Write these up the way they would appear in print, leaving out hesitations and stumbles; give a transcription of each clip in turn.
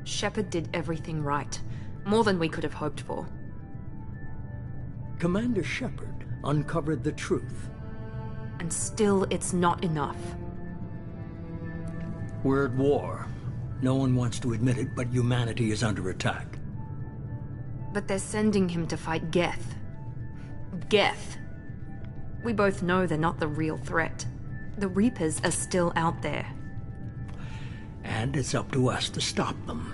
Shepard did everything right. More than we could have hoped for. Commander Shepard uncovered the truth. And still, it's not enough. We're at war. No one wants to admit it, but humanity is under attack. But they're sending him to fight Geth. Geth. We both know they're not the real threat. The Reapers are still out there. And it's up to us to stop them.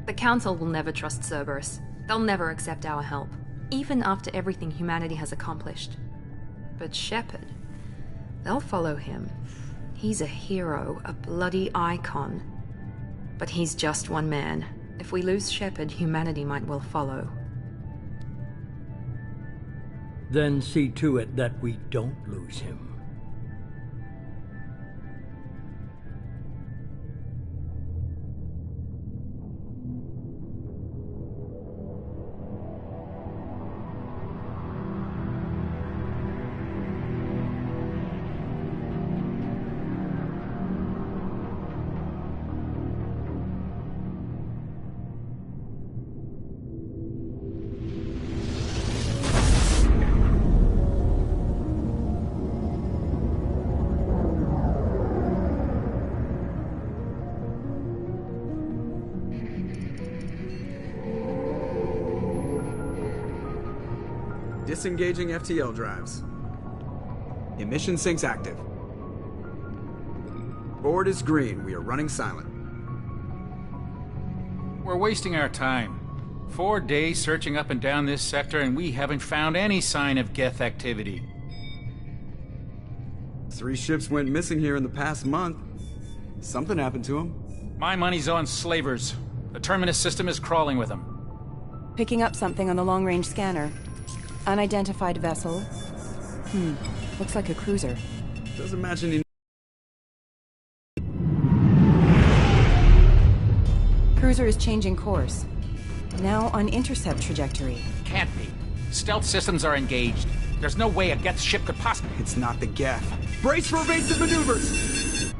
The Council will never trust Cerberus. They'll never accept our help, even after everything humanity has accomplished. But Shepard, they'll follow him. He's a hero, a bloody icon. But he's just one man. If we lose Shepard, humanity might well follow. Then see to it that we don't lose him. Disengaging FTL drives. Emission sinks active. Board is green. We are running silent. We're wasting our time. 4 days searching up and down this sector, and we haven't found any sign of Geth activity. 3 ships went missing here in the past month. Something happened to them. My money's on slavers. The Terminus system is crawling with them. Picking up something on the long-range scanner. Unidentified vessel. Looks like a cruiser. Doesn't match any. Cruiser is changing course. Now on intercept trajectory. Can't be. Stealth systems are engaged. There's no way a Geth ship could possibly... It's not the Geth. Brace for evasive maneuvers!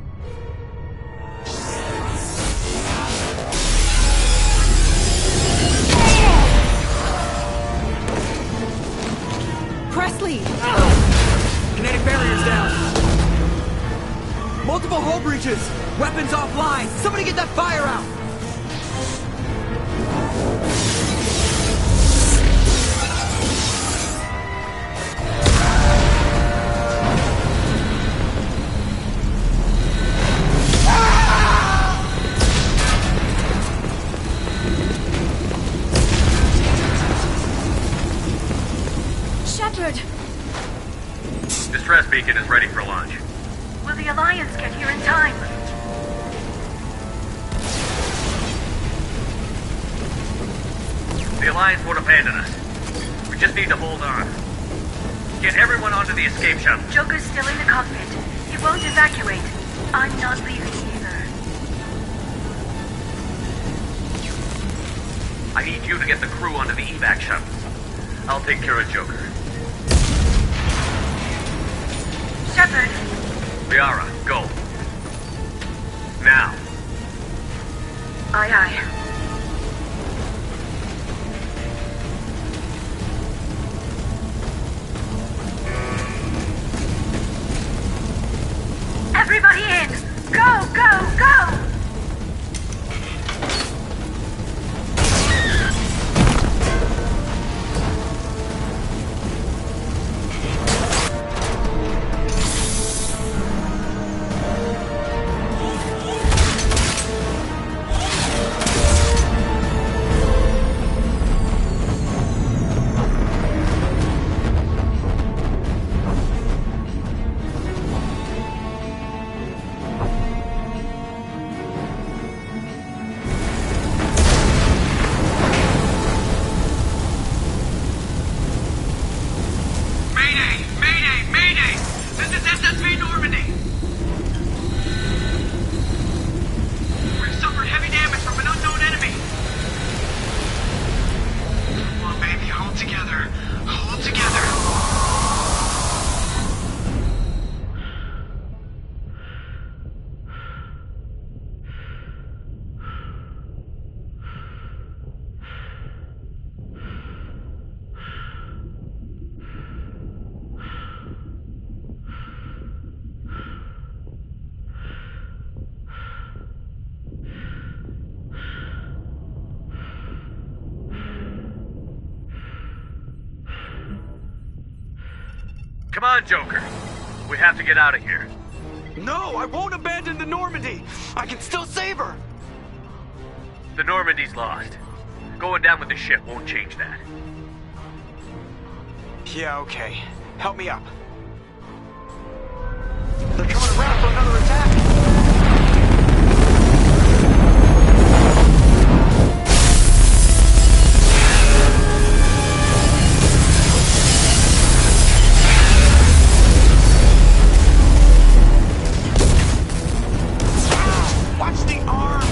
Presley! Kinetic barriers down! Multiple hull breaches! Weapons offline! Somebody get that fire out! Shepard! Distress beacon is ready for launch. Will the Alliance get here in time? The Alliance won't abandon us. We just need to hold on. Get everyone onto the escape shuttle. Joker's still in the cockpit. He won't evacuate. I'm not leaving either. I need you to get the crew onto the evac shuttle. I'll take care of Joker. Shepard! Liara, go. Now. Aye, aye. Everybody in! Go, go, go! Come on, Joker. We have to get out of here. No, I won't abandon the Normandy. I can still save her. The Normandy's lost. Going down with the ship won't change that. Yeah, okay. Help me up. They're coming around for another attack. Watch the arm!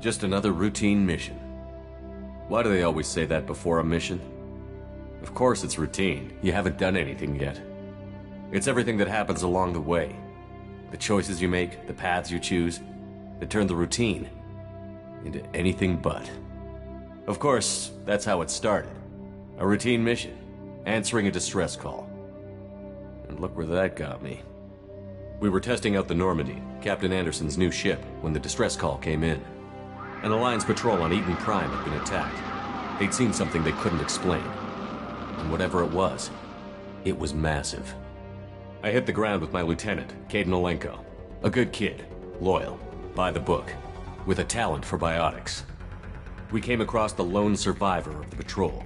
Just another routine mission. Why do they always say that before a mission? Of course it's routine. You haven't done anything yet. It's everything that happens along the way. The choices you make, the paths you choose, that turn the routine into anything but. Of course, that's how it started. A routine mission, answering a distress call. And look where that got me. We were testing out the Normandy, Captain Anderson's new ship, when the distress call came in. An Alliance patrol on Eden Prime had been attacked. They'd seen something they couldn't explain. And whatever it was massive. I hit the ground with my lieutenant, Caden Olenko. A good kid, loyal, by the book, with a talent for biotics. We came across the lone survivor of the patrol,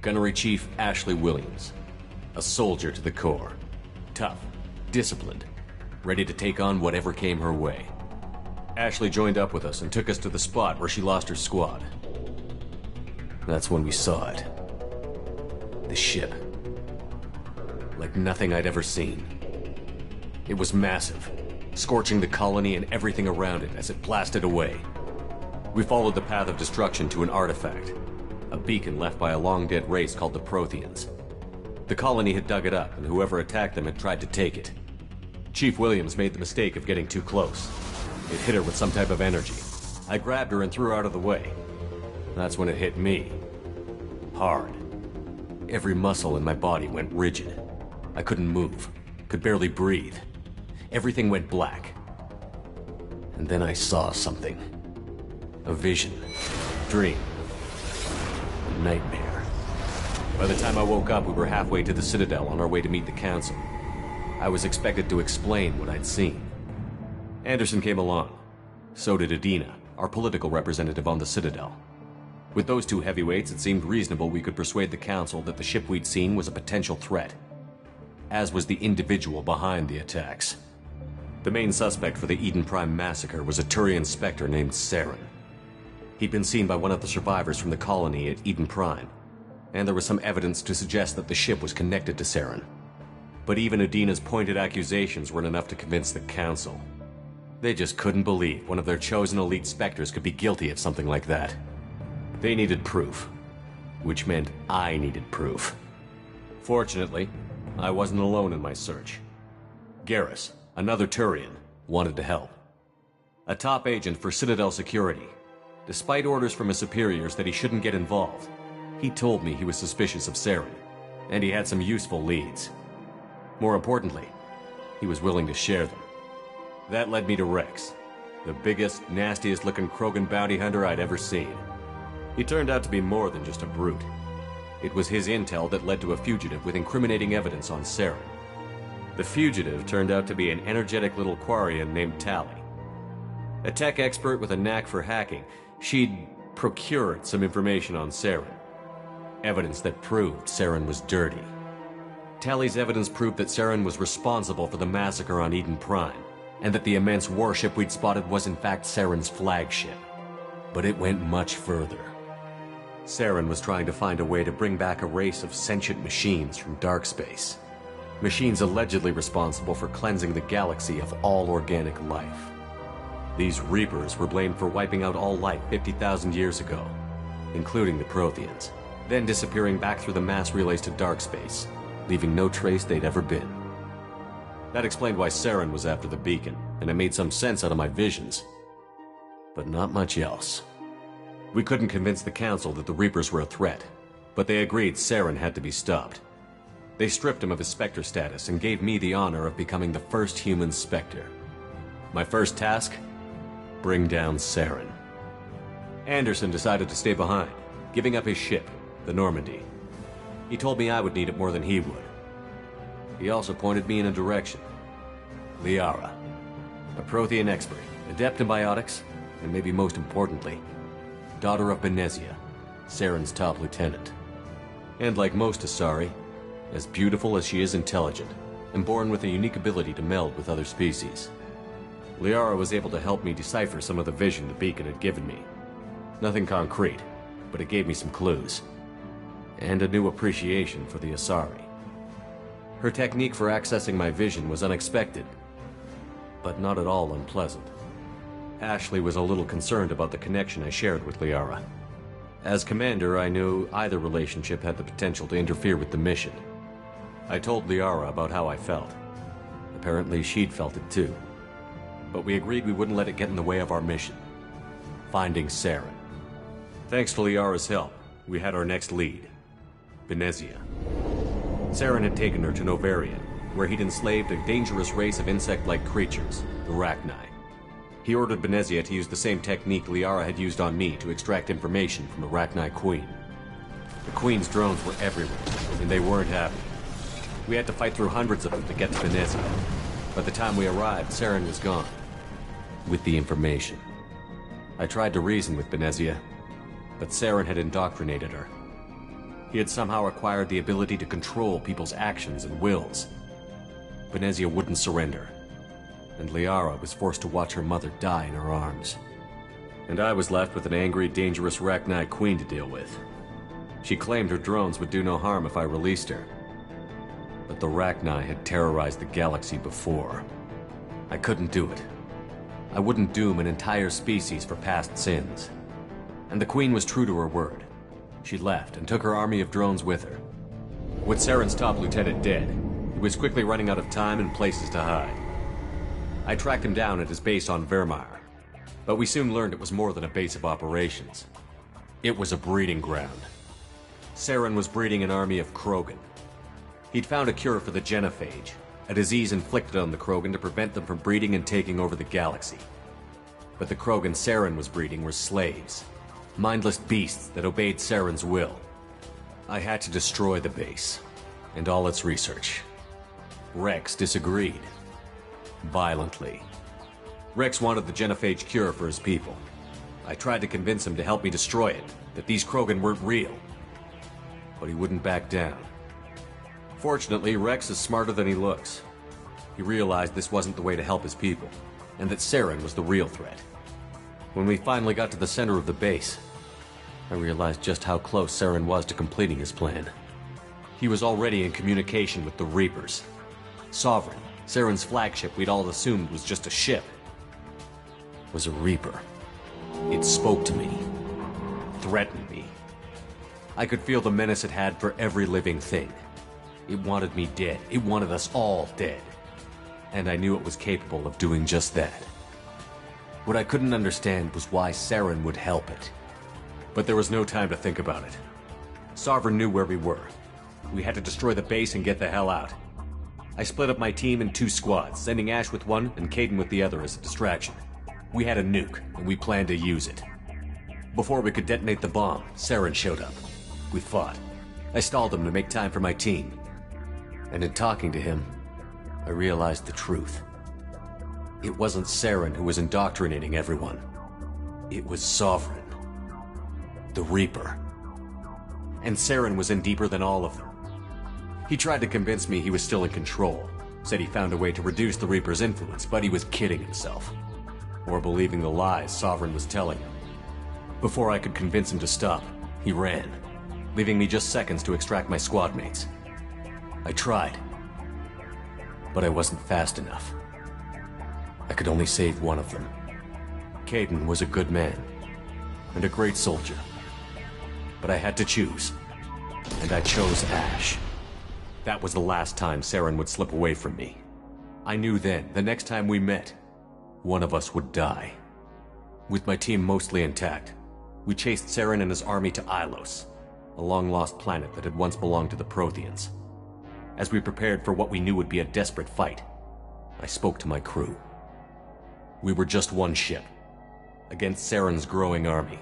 Gunnery Chief Ashley Williams. A soldier to the core. Tough, disciplined, ready to take on whatever came her way. Ashley joined up with us and took us to the spot where she lost her squad. That's when we saw it. The ship. Like nothing I'd ever seen. It was massive, scorching the colony and everything around it as it blasted away. We followed the path of destruction to an artifact, a beacon left by a long-dead race called the Protheans. The colony had dug it up, and whoever attacked them had tried to take it. Chief Williams made the mistake of getting too close. It hit her with some type of energy. I grabbed her and threw her out of the way. That's when it hit me. Hard. Every muscle in my body went rigid. I couldn't move, could barely breathe. Everything went black. And then I saw something. A vision. Dream. A nightmare. By the time I woke up, we were halfway to the Citadel on our way to meet the Council. I was expected to explain what I'd seen. Anderson came along. So did Adina, our political representative on the Citadel. With those two heavyweights, it seemed reasonable we could persuade the Council that the ship we'd seen was a potential threat, as was the individual behind the attacks. The main suspect for the Eden Prime massacre was a Turian Spectre named Saren. He'd been seen by one of the survivors from the colony at Eden Prime, and there was some evidence to suggest that the ship was connected to Saren. But even Adina's pointed accusations weren't enough to convince the Council. They just couldn't believe one of their chosen elite Spectres could be guilty of something like that. They needed proof, which meant I needed proof. Fortunately, I wasn't alone in my search. Garrus, another Turian, wanted to help. a top agent for Citadel Security. Despite orders from his superiors that he shouldn't get involved, he told me he was suspicious of Saren, and he had some useful leads. More importantly, he was willing to share them. That led me to Rex, the biggest, nastiest-looking Krogan bounty hunter I'd ever seen. He turned out to be more than just a brute. It was his intel that led to a fugitive with incriminating evidence on Saren. The fugitive turned out to be an energetic little Quarian named Tali. A tech expert with a knack for hacking, she'd procured some information on Saren. Evidence that proved Saren was dirty. Tali's evidence proved that Saren was responsible for the massacre on Eden Prime, and that the immense warship we'd spotted was in fact Saren's flagship. But it went much further. Saren was trying to find a way to bring back a race of sentient machines from dark space. Machines allegedly responsible for cleansing the galaxy of all organic life. These Reapers were blamed for wiping out all life 50,000 years ago, including the Protheans, then disappearing back through the mass relays to dark space, leaving no trace they'd ever been. That explained why Saren was after the beacon, and it made some sense out of my visions. But not much else. We couldn't convince the Council that the Reapers were a threat, but they agreed Saren had to be stopped. They stripped him of his Spectre status and gave me the honor of becoming the first human Spectre. My first task? Bring down Saren. Anderson decided to stay behind, giving up his ship, the Normandy. He told me I would need it more than he would. He also pointed me in a direction. Liara, a Prothean expert, adept in biotics, and maybe most importantly, daughter of Benezia, Saren's top lieutenant. And like most Asari, as beautiful as she is intelligent, and born with a unique ability to meld with other species. Liara was able to help me decipher some of the vision the beacon had given me. Nothing concrete, but it gave me some clues. And a new appreciation for the Asari. Her technique for accessing my vision was unexpected, but not at all unpleasant. Ashley was a little concerned about the connection I shared with Liara. As commander, I knew either relationship had the potential to interfere with the mission. I told Liara about how I felt. Apparently she'd felt it too. But we agreed we wouldn't let it get in the way of our mission. Finding Saren. Thanks to Liara's help, we had our next lead. Benezia. Saren had taken her to Novarian, where he'd enslaved a dangerous race of insect-like creatures, the Rachni. He ordered Benezia to use the same technique Liara had used on me to extract information from the Rachni Queen. The Queen's drones were everywhere, and they weren't happy. We had to fight through hundreds of them to get to Benezia. By the time we arrived, Saren was gone. With the information. I tried to reason with Benezia, but Saren had indoctrinated her. He had somehow acquired the ability to control people's actions and wills. Benezia wouldn't surrender, and Liara was forced to watch her mother die in her arms. And I was left with an angry, dangerous Rachni Queen to deal with. She claimed her drones would do no harm if I released her. But the Rachni had terrorized the galaxy before. I couldn't do it. I wouldn't doom an entire species for past sins. And the Queen was true to her word. She left and took her army of drones with her. With Saren's top lieutenant dead, he was quickly running out of time and places to hide. I tracked him down at his base on Vermeer, but we soon learned it was more than a base of operations. It was a breeding ground. Saren was breeding an army of Krogan. He'd found a cure for the genophage, a disease inflicted on the Krogan to prevent them from breeding and taking over the galaxy. But the Krogan Saren was breeding were slaves, mindless beasts that obeyed Saren's will. I had to destroy the base, and all its research. Rex disagreed. Violently. Rex wanted the genophage cure for his people. I tried to convince him to help me destroy it, that these Krogan weren't real. But he wouldn't back down. Fortunately, Rex is smarter than he looks. He realized this wasn't the way to help his people, and that Saren was the real threat. When we finally got to the center of the base, I realized just how close Saren was to completing his plan. He was already in communication with the Reapers. Sovereign, Saren's flagship we'd all assumed was just a ship, was a Reaper. It spoke to me, threatened me. I could feel the menace it had for every living thing. It wanted me dead. It wanted us all dead. And I knew it was capable of doing just that. What I couldn't understand was why Saren would help it. But there was no time to think about it. Sovereign knew where we were. We had to destroy the base and get the hell out. I split up my team in 2 squads, sending Ash with one and Caden with the other as a distraction. We had a nuke, and we planned to use it. Before we could detonate the bomb, Saren showed up. We fought. I stalled him to make time for my team. And in talking to him, I realized the truth. It wasn't Saren who was indoctrinating everyone. It was Sovereign. The Reaper. And Saren was in deeper than all of them. He tried to convince me he was still in control. Said he found a way to reduce the Reaper's influence, but he was kidding himself. Or believing the lies Sovereign was telling him. Before I could convince him to stop, he ran, leaving me just seconds to extract my squad mates. I tried, but I wasn't fast enough. I could only save one of them. Caden was a good man, and a great soldier. But I had to choose, and I chose Ash. That was the last time Saren would slip away from me. I knew then, the next time we met, one of us would die. With my team mostly intact, we chased Saren and his army to Ilos, a long-lost planet that had once belonged to the Protheans. As we prepared for what we knew would be a desperate fight, I spoke to my crew. We were just one ship, against Saren's growing army.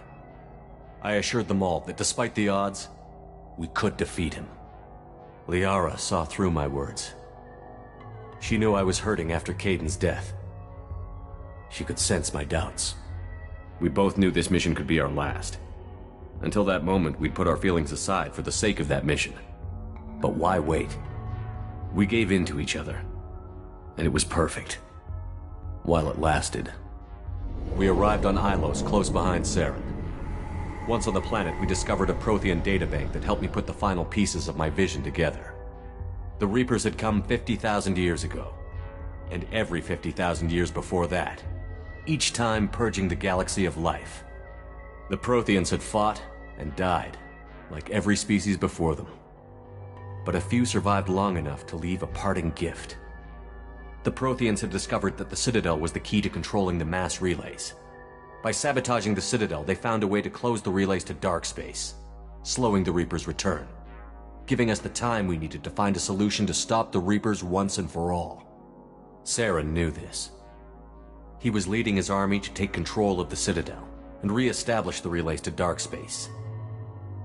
I assured them all that despite the odds, we could defeat him. Liara saw through my words. She knew I was hurting after Caden's death. She could sense my doubts. We both knew this mission could be our last. Until that moment, we'd put our feelings aside for the sake of that mission. But why wait? We gave in to each other, and it was perfect. While it lasted. We arrived on Ilos, close behind Saren. Once on the planet, we discovered a Prothean databank that helped me put the final pieces of my vision together. The Reapers had come 50,000 years ago, and every 50,000 years before that, each time purging the galaxy of life. The Protheans had fought and died, like every species before them. But a few survived long enough to leave a parting gift. The Protheans had discovered that the Citadel was the key to controlling the mass relays. By sabotaging the Citadel, they found a way to close the relays to dark space, slowing the Reaper's return, giving us the time we needed to find a solution to stop the Reapers once and for all. Saren knew this. He was leading his army to take control of the Citadel and re-establish the relays to dark space,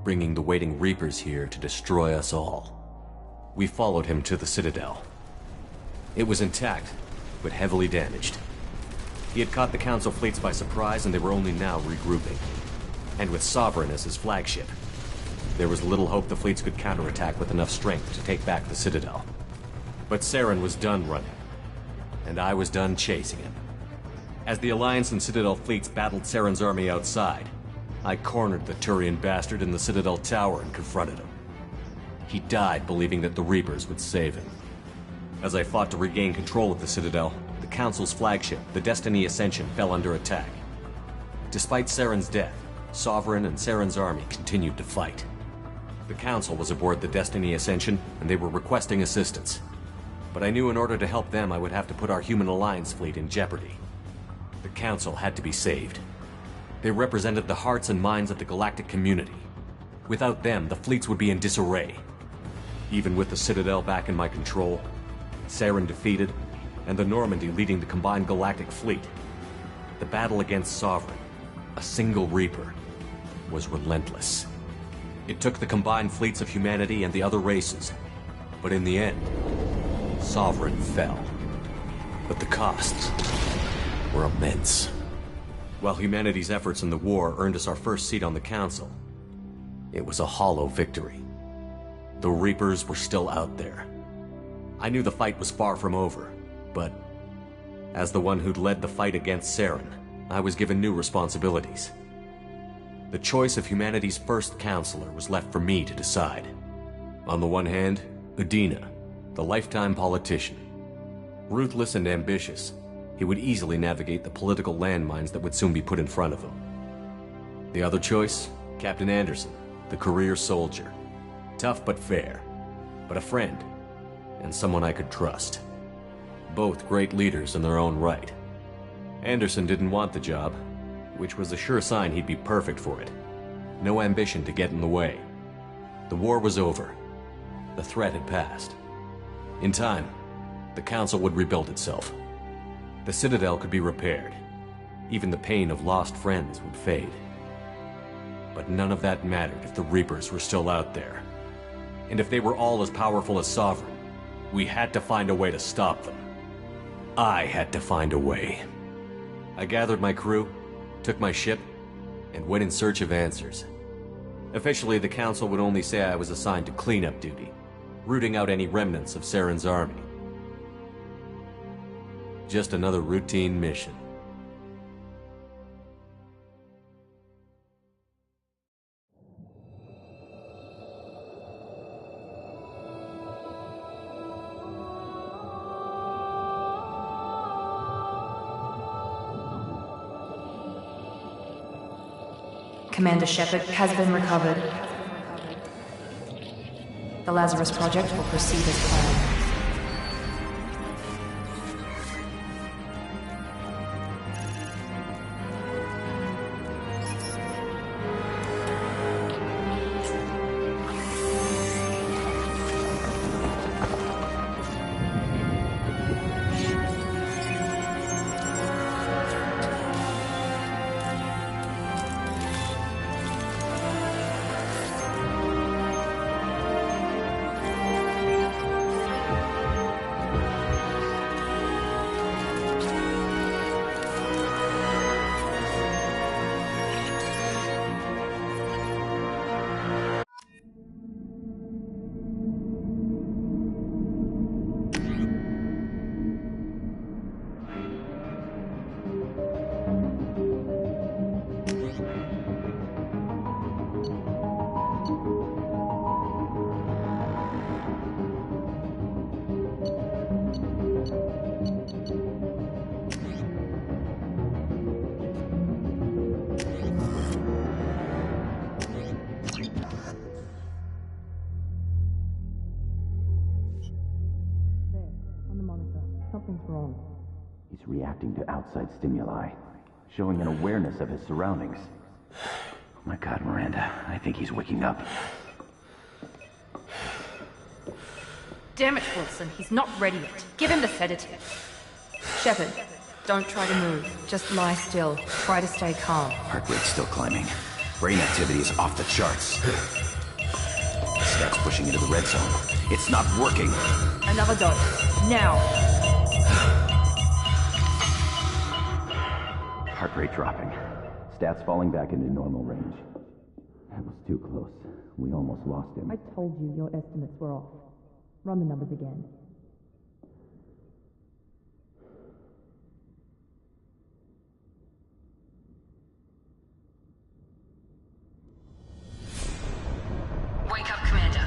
bringing the waiting Reapers here to destroy us all. We followed him to the Citadel. It was intact, but heavily damaged. He had caught the Council fleets by surprise, and they were only now regrouping. And with Sovereign as his flagship, there was little hope the fleets could counterattack with enough strength to take back the Citadel. But Saren was done running, and I was done chasing him. As the Alliance and Citadel fleets battled Saren's army outside, I cornered the Turian bastard in the Citadel tower and confronted him. He died believing that the Reapers would save him. As I fought to regain control of the Citadel, the Council's flagship, the Destiny Ascension, fell under attack. Despite Saren's death, Sovereign and Saren's army continued to fight. The Council was aboard the Destiny Ascension, and they were requesting assistance. But I knew in order to help them, I would have to put our Human Alliance fleet in jeopardy. The Council had to be saved. They represented the hearts and minds of the galactic community. Without them, the fleets would be in disarray. Even with the Citadel back in my control, Saren defeated, and the Normandy leading the combined galactic fleet, the battle against Sovereign, a single Reaper, was relentless. It took the combined fleets of humanity and the other races, but in the end, Sovereign fell. But the costs were immense. While humanity's efforts in the war earned us our first seat on the Council, it was a hollow victory. The Reapers were still out there. I knew the fight was far from over, but as the one who'd led the fight against Saren, I was given new responsibilities. The choice of humanity's first counselor was left for me to decide. On the one hand, Udina, the lifetime politician. Ruthless and ambitious, he would easily navigate the political landmines that would soon be put in front of him. The other choice, Captain Anderson, the career soldier. Tough but fair, but a friend, and someone I could trust. Both great leaders in their own right. Anderson didn't want the job, which was a sure sign he'd be perfect for it. No ambition to get in the way. The war was over. The threat had passed. In time, the Council would rebuild itself. The Citadel could be repaired. Even the pain of lost friends would fade. But none of that mattered if the Reapers were still out there. And if they were all as powerful as Sovereign, we had to find a way to stop them. I had to find a way. I gathered my crew, took my ship, and went in search of answers. Officially, the Council would only say I was assigned to cleanup duty, rooting out any remnants of Saren's army. Just another routine mission. Commander Shepard has been recovered. The Lazarus Project will proceed as planned. He's reacting to outside stimuli, showing an awareness of his surroundings. Oh my God, Miranda, I think he's waking up. Damn it, Wilson, he's not ready yet. Give him the sedative. Shepard, don't try to move. Just lie still. Try to stay calm. Heart rate's still climbing. Brain activity is off the charts. Stats pushing into the red zone. It's not working. Another dose. Now. Heart rate dropping. Stats falling back into normal range. That was too close. We almost lost him. I told you your estimates were off. Run the numbers again. Wake up, Commander.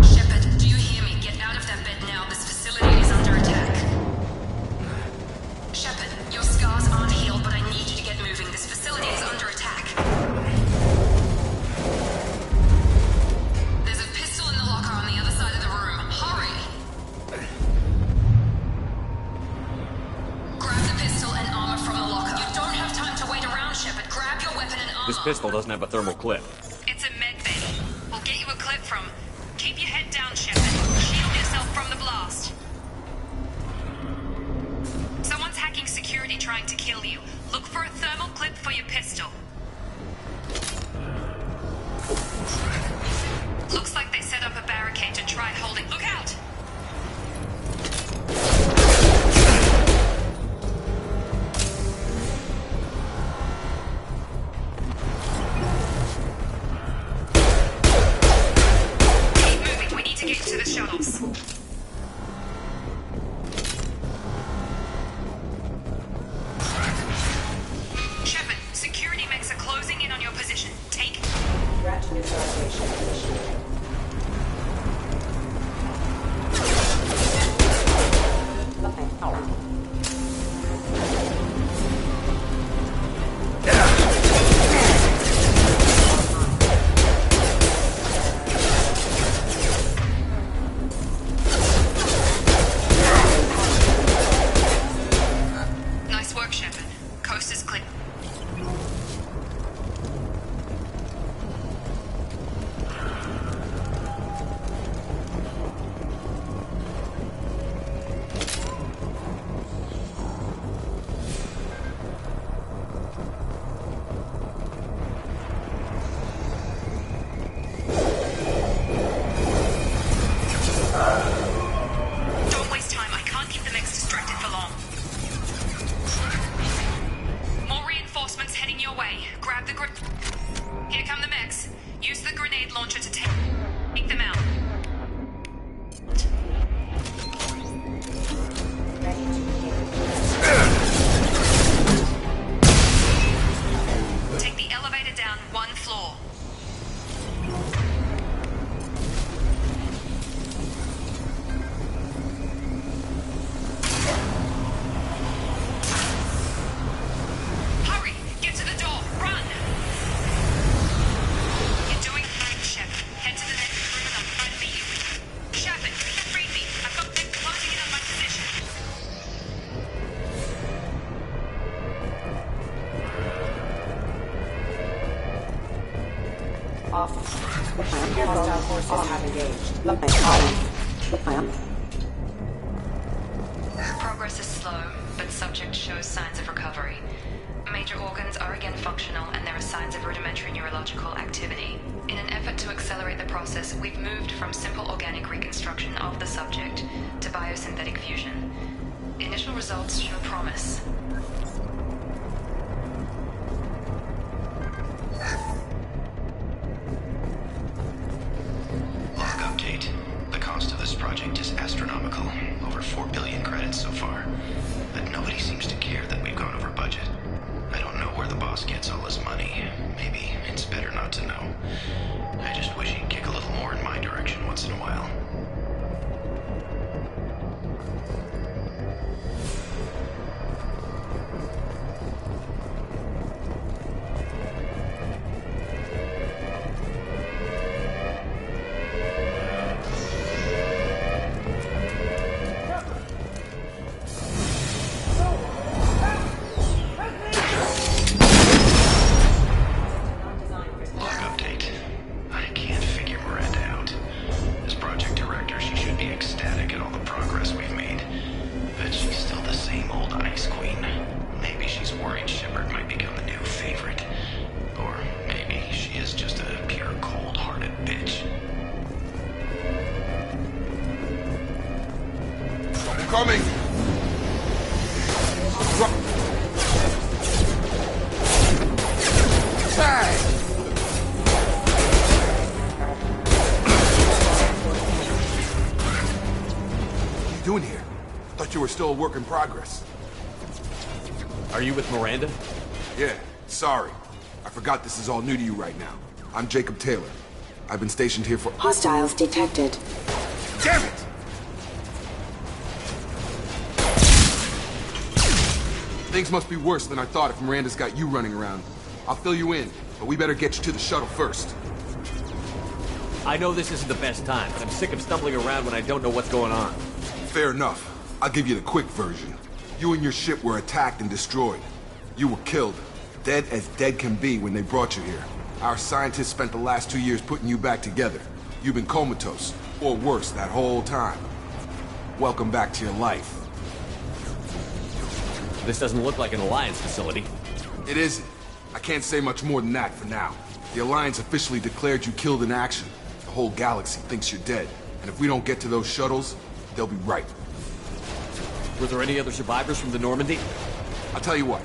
Shepard, do you hear me? Get out of that bed now. This facility is under attack. Shepard, your scars aren't healed, but I need you to get moving. This facility is under attack. There's a pistol in the locker on the other side of the room. Hurry! Grab the pistol and armor from the locker. You don't have time to wait around, Shepard. Grab your weapon and armor. This pistol doesn't have a thermal clip. It's a med bay. We'll get you a clip from. Keep your head down, Shepard. Shield yourself from the blast. Someone's hacking security trying to kill you. Look for a thermal clip for your pistol. Looks like they set up a barricade to try holding. Look out! Keep moving. We need to get to the shuttles. Shepard, your way. Grab the Here come the mechs. Use the grenade launcher to take them out. Take the elevator down one floor. Hurry! Get to the door! Run! You're doing fine, Shep. Head to the next room and I'll try to meet you. Shepard, read me. I've got them closing in on my position. Hostile forces have engaged. Progress is slow, but subject shows signs of recovery. Major organs are again functional, and there are signs of rudimentary neurological activity. In an effort to accelerate the process, we've moved from simple organic reconstruction of the subject to biosynthetic fusion. Initial results show promise. Log update. The cost of this project is astronomical. Over 4 billion credits so far. But nobody seems to care that we've gone over budget. I don't know where the boss gets all his money. Maybe it's better not to know. I just wish he'd kick a little more in my direction once in a while. Coming! Tag! What are you doing here? Thought you were still a work in progress. Are you with Miranda? Yeah, sorry. I forgot this is all new to you right now. I'm Jacob Taylor. I've been stationed here for— Hostiles detected. Damn it! Things must be worse than I thought if Miranda's got you running around. I'll fill you in, but we better get you to the shuttle first. I know this isn't the best time, but I'm sick of stumbling around when I don't know what's going on. Fair enough. I'll give you the quick version. You and your ship were attacked and destroyed. You were killed. Dead as dead can be when they brought you here. Our scientists spent the last 2 years putting you back together. You've been comatose, or worse, that whole time. Welcome back to your life. This doesn't look like an Alliance facility. It isn't. I can't say much more than that for now. The Alliance officially declared you killed in action. The whole galaxy thinks you're dead. And if we don't get to those shuttles, they'll be right. Were there any other survivors from the Normandy? I'll tell you what.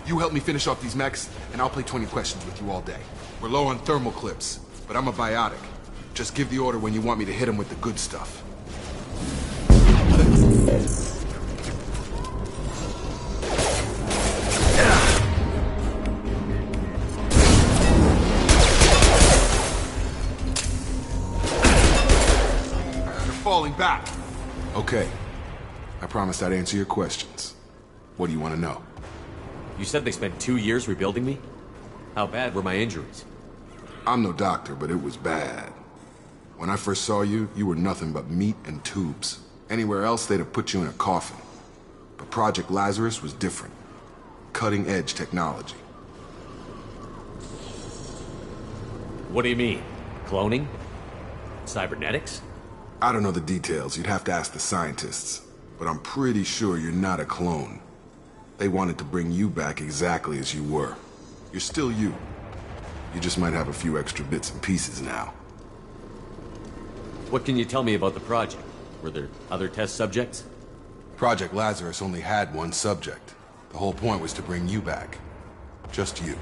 You help me finish off these mechs, and I'll play 20 questions with you all day. We're low on thermal clips, but I'm a biotic. Just give the order when you want me to hit them with the good stuff. Falling back. Okay. I promised I'd answer your questions. What do you want to know? You said they spent 2 years rebuilding me? How bad were my injuries? I'm no doctor, but it was bad. When I first saw you, you were nothing but meat and tubes. Anywhere else, they'd have put you in a coffin. But Project Lazarus was different. Cutting-edge technology. What do you mean? Cloning? Cybernetics? I don't know the details. You'd have to ask the scientists. But I'm pretty sure you're not a clone. They wanted to bring you back exactly as you were. You're still you. You just might have a few extra bits and pieces now. What can you tell me about the project? Were there other test subjects? Project Lazarus only had one subject. The whole point was to bring you back. Just you.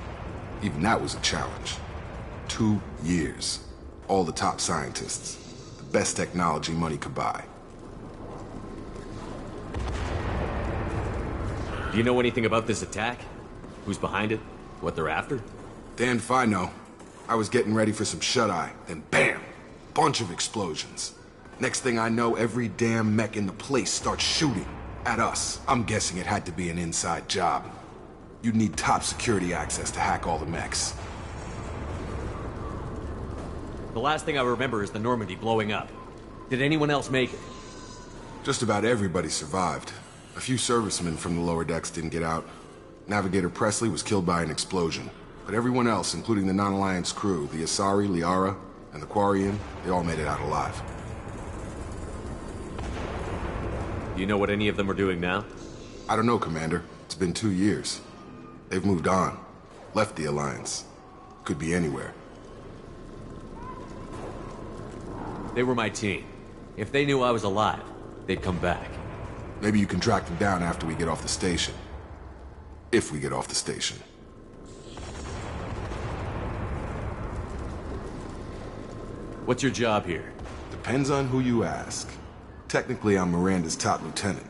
Even that was a challenge. 2 years. All the top scientists. The best technology money could buy. Do you know anything about this attack? Who's behind it? What they're after? Damned if I know. I was getting ready for some shut-eye, then bam! Bunch of explosions. Next thing I know, every damn mech in the place starts shooting at us. I'm guessing it had to be an inside job. You'd need top security access to hack all the mechs. The last thing I remember is the Normandy blowing up. Did anyone else make it? Just about everybody survived. A few servicemen from the lower decks didn't get out. Navigator Presley was killed by an explosion. But everyone else, including the non-Alliance crew, the Asari, Liara, and the Quarian, they all made it out alive. Do you know what any of them are doing now? I don't know, Commander. It's been 2 years. They've moved on. Left the Alliance. Could be anywhere. They were my team. If they knew I was alive, they'd come back. Maybe you can track them down after we get off the station. If we get off the station. What's your job here? Depends on who you ask. Technically, I'm Miranda's top lieutenant.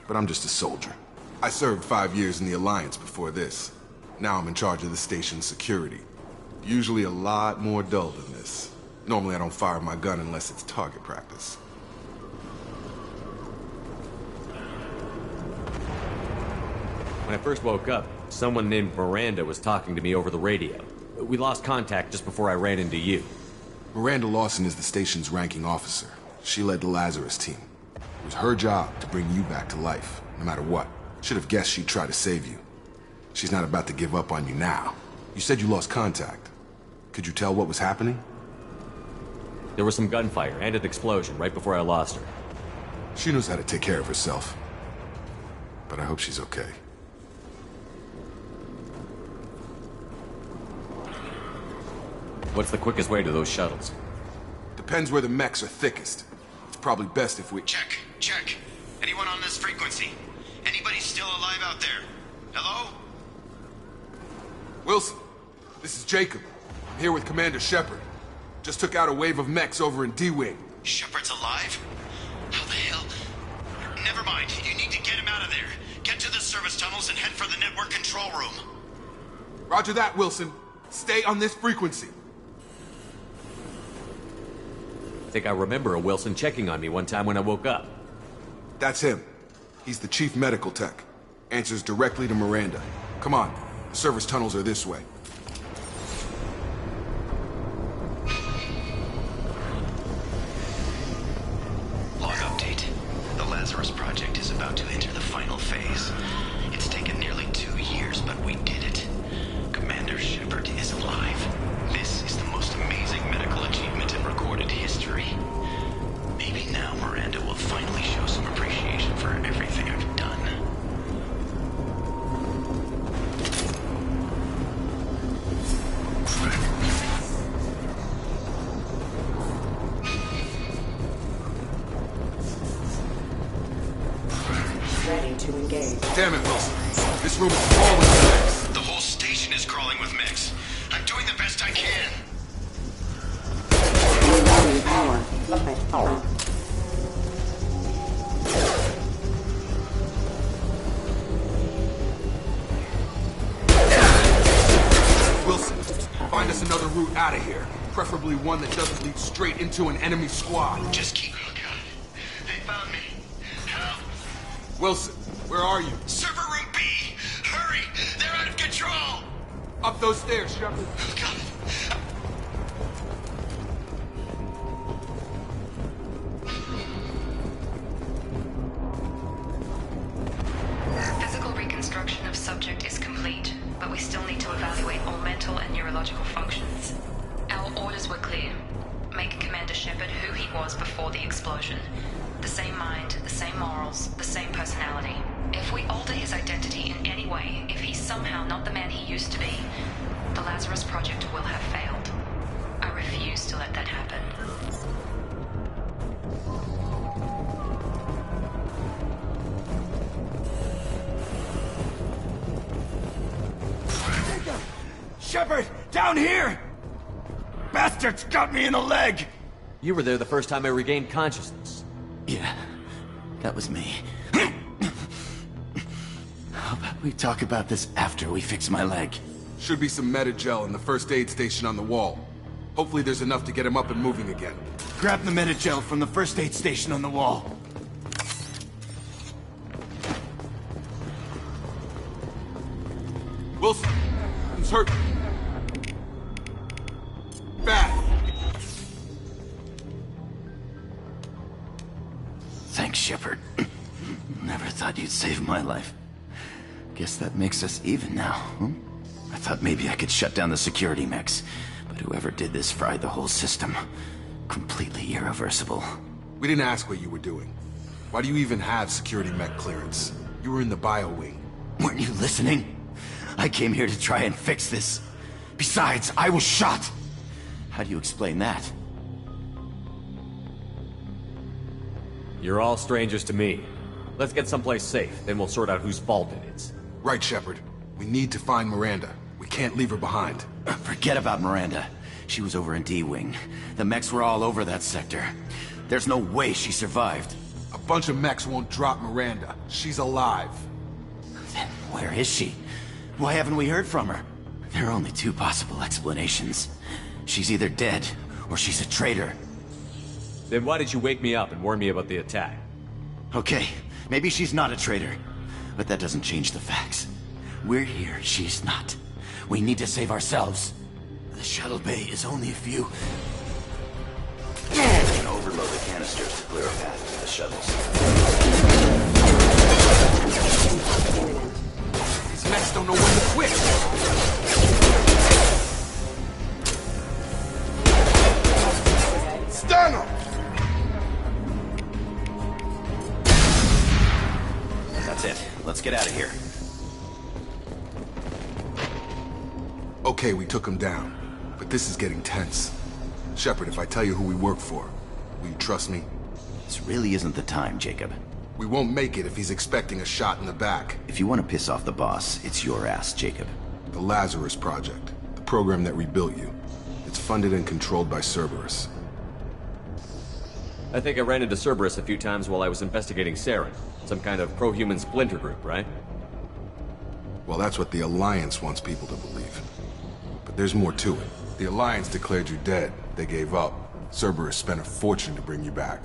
But I'm just a soldier. I served 5 years in the Alliance before this. Now I'm in charge of the station's security. Usually a lot more dull than this. Normally I don't fire my gun unless it's target practice. When I first woke up, someone named Miranda was talking to me over the radio. We lost contact just before I ran into you. Miranda Lawson is the station's ranking officer. She led the Lazarus team. It was her job to bring you back to life, no matter what. Should have guessed she'd try to save you. She's not about to give up on you now. You said you lost contact. Could you tell what was happening? There was some gunfire and an explosion right before I lost her. She knows how to take care of herself. But I hope she's okay. What's the quickest way to those shuttles? Depends where the mechs are thickest. It's probably best if we... Check. Anyone on this frequency? Anybody still alive out there? Hello? Wilson, this is Jacob. I'm here with Commander Shepard. Just took out a wave of mechs over in D-Wing. Shepard's alive? How the hell? Never mind. You need to get him out of there. Get to the service tunnels and head for the network control room. Roger that, Wilson. Stay on this frequency. I think I remember a Wilson checking on me one time when I woke up. That's him. He's the chief medical tech. Answers directly to Miranda. Come on. The service tunnels are this way. Log update. The Lazarus Project is about to enter the final phase. It's taken nearly 2 years, but we did it. Commander Shepard is alive. This is the most amazing medical achievement in recorded history. Maybe now Miranda will finally show some appreciation for everything I've done. Ready to engage. Damn it, Wilson. This room is crawling with mechs. The whole station is crawling with mechs. I'm doing the best I can. Rerouting power. Power. Wilson, find us another route out of here. Preferably one that doesn't lead straight into an enemy squad. Just keep... Oh, God. They found me. Help. Wilson, where are you? Server room B! Hurry! They're out of control! Up those stairs, Shepard. Oh, God. Physical reconstruction of subject is complete, but we still need to evaluate all mental and neurological functions. Our orders were clear. Make Commander Shepard who he was before the explosion. The same mind, the same morals, the same personality. If we alter his identity in any way, if he's somehow not the man he used to be, the Lazarus Project will have failed. I refuse to let that happen. Shepard! Down here! Bastards got me in the leg! You were there the first time I regained consciousness. Yeah, that was me. How about we talk about this after we fix my leg? Should be some Metagel in the first aid station on the wall. Hopefully there's enough to get him up and moving again. Grab the Metagel from the first aid station on the wall. Wilson, he's hurt. Bad. Thanks, Shepard. Never thought you'd save my life. Guess that makes us even now, huh? I thought maybe I could shut down the security mechs, but whoever did this fried the whole system. Completely irreversible. We didn't ask what you were doing. Why do you even have security mech clearance? You were in the bio wing. Weren't you listening? I came here to try and fix this. Besides, I was shot. How do you explain that? You're all strangers to me. Let's get someplace safe, then we'll sort out whose fault it is. Right, Shepard. We need to find Miranda. We can't leave her behind. Forget about Miranda. She was over in D-Wing. The mechs were all over that sector. There's no way she survived. A bunch of mechs won't drop Miranda. She's alive. Then where is she? Why haven't we heard from her? There are only two possible explanations. She's either dead, or she's a traitor. Then why did you wake me up and warn me about the attack? Okay, maybe she's not a traitor. But that doesn't change the facts. We're here, she's not. We need to save ourselves. The shuttle bay is only a few... I'm gonna overload the canisters to clear a path to the shuttles. These mechs don't know when to quit. Stun them! That's it. Let's get out of here. Okay, we took him down. But this is getting tense. Shepard, if I tell you who we work for, will you trust me? This really isn't the time, Jacob. We won't make it if he's expecting a shot in the back. If you want to piss off the boss, it's your ass, Jacob. The Lazarus Project. The program that rebuilt you. It's funded and controlled by Cerberus. I think I ran into Cerberus a few times while I was investigating Saren. Some kind of pro-human splinter group, right? Well, that's what the Alliance wants people to believe. But there's more to it. The Alliance declared you dead. They gave up. Cerberus spent a fortune to bring you back.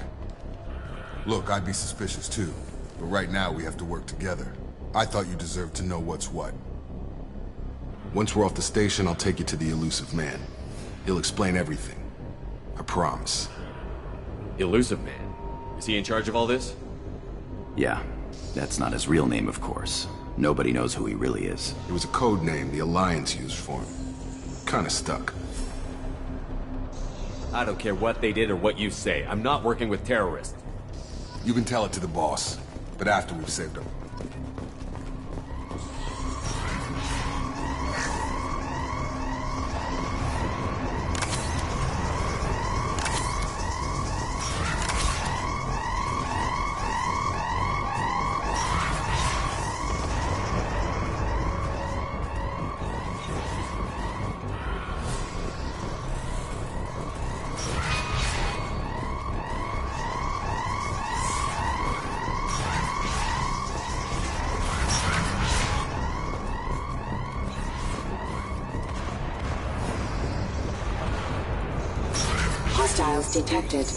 Look, I'd be suspicious too. But right now we have to work together. I thought you deserved to know what's what. Once we're off the station, I'll take you to the elusive man. He'll explain everything. I promise. Elusive Man? Is he in charge of all this? Yeah. That's not his real name, of course. Nobody knows who he really is. It was a code name the Alliance used for him. Kinda stuck. I don't care what they did or what you say. I'm not working with terrorists. You can tell it to the boss, but after we've saved him. Hostiles detected.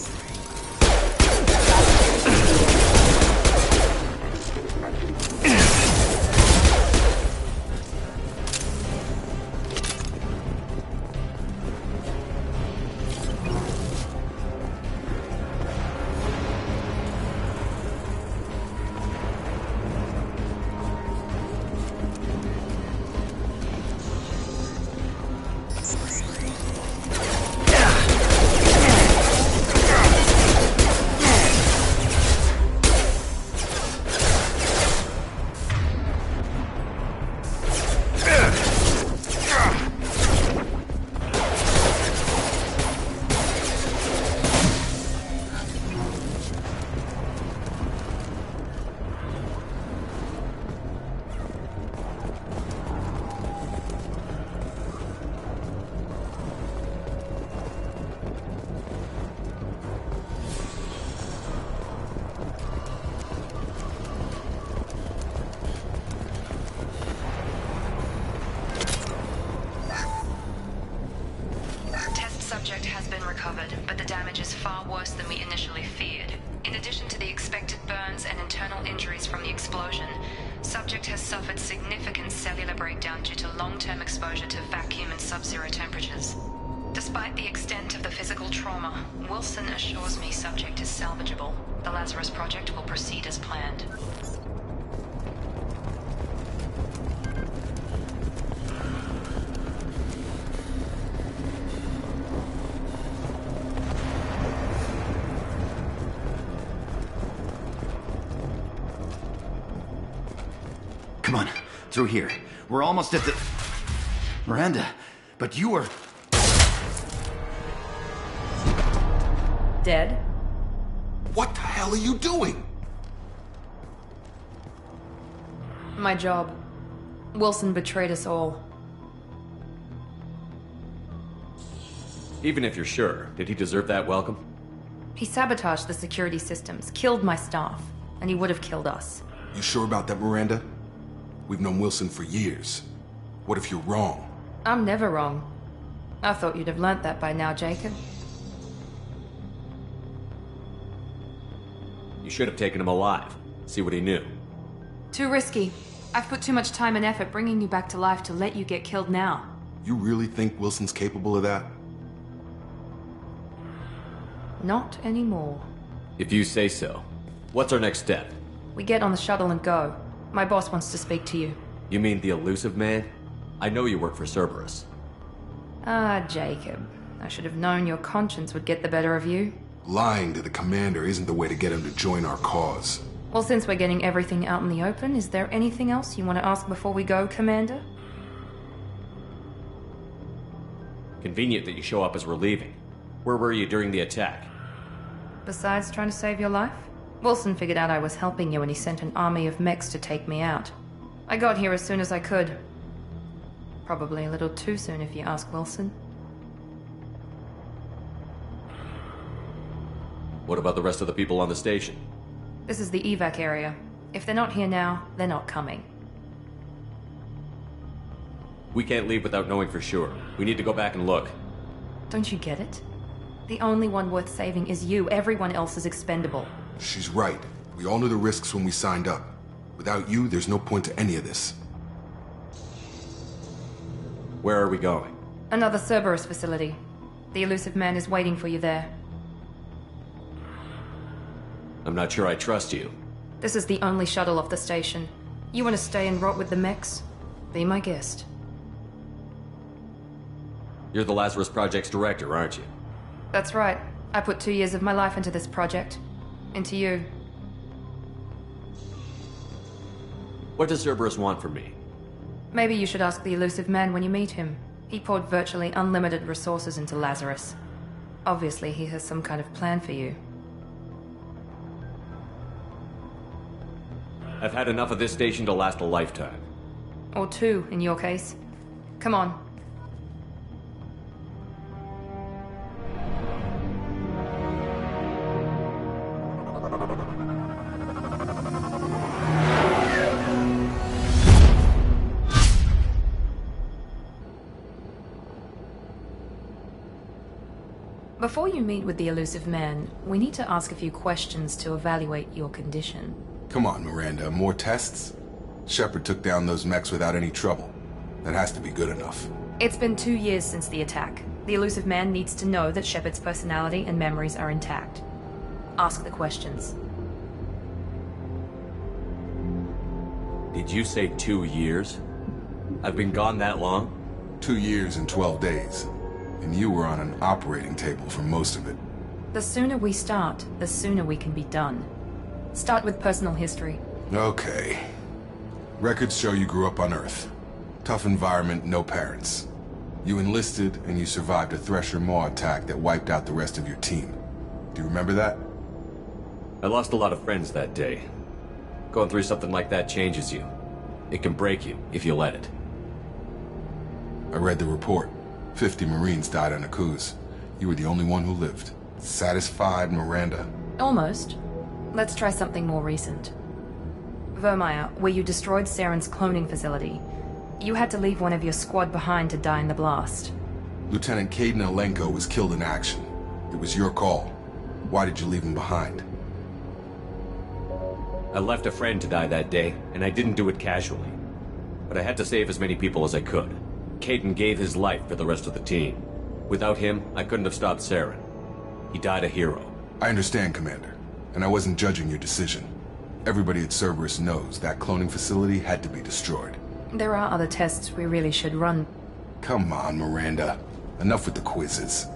damage is far worse than we initially feared. In addition to the expected burns and internal injuries from the explosion, subject has suffered significant cellular breakdown due to long-term exposure to vacuum and sub-zero temperatures. Despite the extent of the physical trauma, Wilson assures me subject is salvageable. The Lazarus Project will proceed as planned. Come on, through here. We're almost at the... Miranda, but you are... Dead? What the hell are you doing? My job. Wilson betrayed us all. Even if you're sure, did he deserve that welcome? He sabotaged the security systems, killed my staff, and he would have killed us. You sure about that, Miranda? We've known Wilson for years. What if you're wrong? I'm never wrong. I thought you'd have learnt that by now, Jacob. You should have taken him alive. See what he knew. Too risky. I've put too much time and effort bringing you back to life to let you get killed now. You really think Wilson's capable of that? Not anymore. If you say so. What's our next step? We get on the shuttle and go. My boss wants to speak to you. You mean the elusive man? I know you work for Cerberus. Ah, Jacob. I should have known your conscience would get the better of you. Lying to the commander isn't the way to get him to join our cause. Well, since we're getting everything out in the open, is there anything else you want to ask before we go, Commander? Convenient that you show up as we're leaving. Where were you during the attack? Besides trying to save your life? Wilson figured out I was helping you and he sent an army of mechs to take me out. I got here as soon as I could. Probably a little too soon if you ask Wilson. What about the rest of the people on the station? This is the evac area. If they're not here now, they're not coming. We can't leave without knowing for sure. We need to go back and look. Don't you get it? The only one worth saving is you. Everyone else is expendable. She's right. We all knew the risks when we signed up. Without you, there's no point to any of this. Where are we going? Another Cerberus facility. The elusive man is waiting for you there. I'm not sure I trust you. This is the only shuttle off the station. You want to stay and rot with the mechs? Be my guest. You're the Lazarus Project's director, aren't you? That's right. I put 2 years of my life into this project. Into you. What does Cerberus want from me? Maybe you should ask the elusive man when you meet him. He poured virtually unlimited resources into Lazarus. Obviously, he has some kind of plan for you. I've had enough of this station to last a lifetime. Or 2, in your case. Come on. Before you meet with the elusive man, we need to ask a few questions to evaluate your condition. Come on, Miranda. More tests? Shepard took down those mechs without any trouble. That has to be good enough. It's been 2 years since the attack. The elusive man needs to know that Shepard's personality and memories are intact. Ask the questions. Did you say 2 years? I've been gone that long? 2 years and 12 days. And you were on an operating table for most of it. The sooner we start, the sooner we can be done. Start with personal history. Okay. Records show you grew up on Earth. Tough environment, no parents. You enlisted and you survived a Thresher Maw attack that wiped out the rest of your team. Do you remember that? I lost a lot of friends that day. Going through something like that changes you. It can break you if you let it. I read the report. 50 Marines died on a cruise. You were the only one who lived. Satisfied, Miranda? Almost. Let's try something more recent. Vermeer, where you destroyed Saren's cloning facility. You had to leave one of your squad behind to die in the blast. Lieutenant Caden Alenko was killed in action. It was your call. Why did you leave him behind? I left a friend to die that day, and I didn't do it casually. But I had to save as many people as I could. Caden gave his life for the rest of the team. Without him, I couldn't have stopped Saren. He died a hero. I understand, Commander, and I wasn't judging your decision. Everybody at Cerberus knows that cloning facility had to be destroyed. There are other tests we really should run. Come on, Miranda. Enough with the quizzes.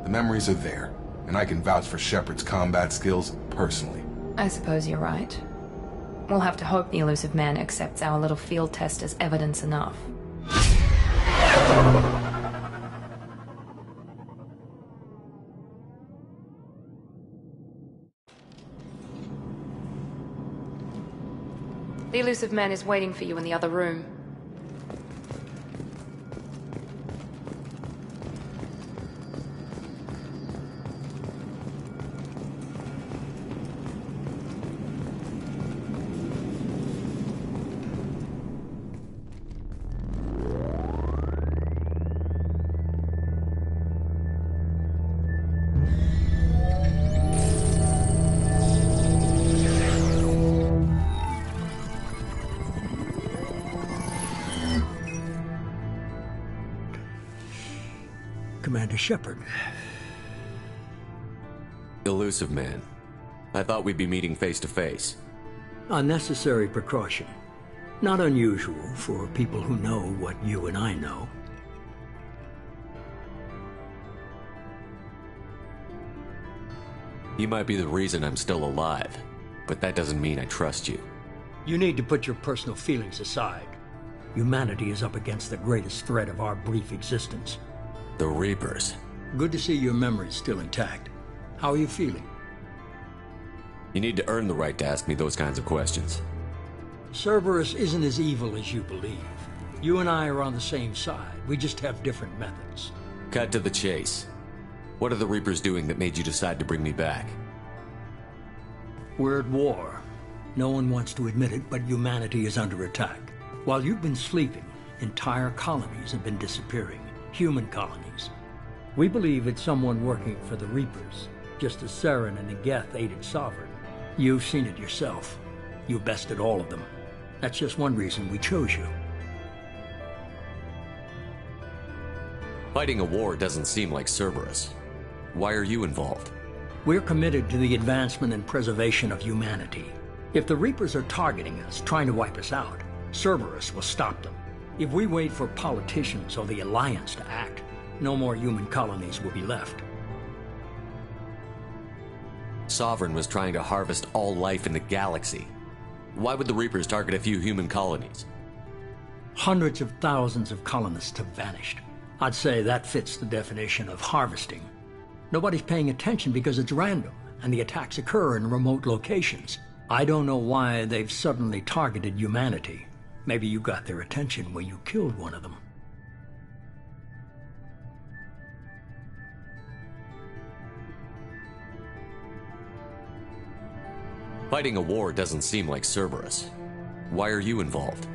The memories are there, and I can vouch for Shepard's combat skills personally. I suppose you're right. We'll have to hope the elusive man accepts our little field test as evidence enough. The elusive man is waiting for you in the other room. Commander Shepard. Elusive man. I thought we'd be meeting face to face. A necessary precaution. Not unusual for people who know what you and I know. You might be the reason I'm still alive, but that doesn't mean I trust you. You need to put your personal feelings aside. Humanity is up against the greatest threat of our brief existence. The Reapers. Good to see your memory's still intact. How are you feeling? You need to earn the right to ask me those kinds of questions. Cerberus isn't as evil as you believe. You and I are on the same side. We just have different methods. Cut to the chase. What are the Reapers doing that made you decide to bring me back? We're at war. No one wants to admit it, but humanity is under attack. While you've been sleeping, entire colonies have been disappearing. Human colonies. We believe it's someone working for the Reapers, just as Saren and the Geth aided Sovereign. You've seen it yourself. You bested all of them. That's just one reason we chose you. Fighting a war doesn't seem like Cerberus. Why are you involved? We're committed to the advancement and preservation of humanity. If the Reapers are targeting us, trying to wipe us out, Cerberus will stop them. If we wait for politicians or the Alliance to act, no more human colonies will be left. Sovereign was trying to harvest all life in the galaxy. Why would the Reapers target a few human colonies? Hundreds of thousands of colonists have vanished. I'd say that fits the definition of harvesting. Nobody's paying attention because it's random, and the attacks occur in remote locations. I don't know why they've suddenly targeted humanity. Maybe you got their attention when you killed one of them. Fighting a war doesn't seem like Cerberus. Why are you involved?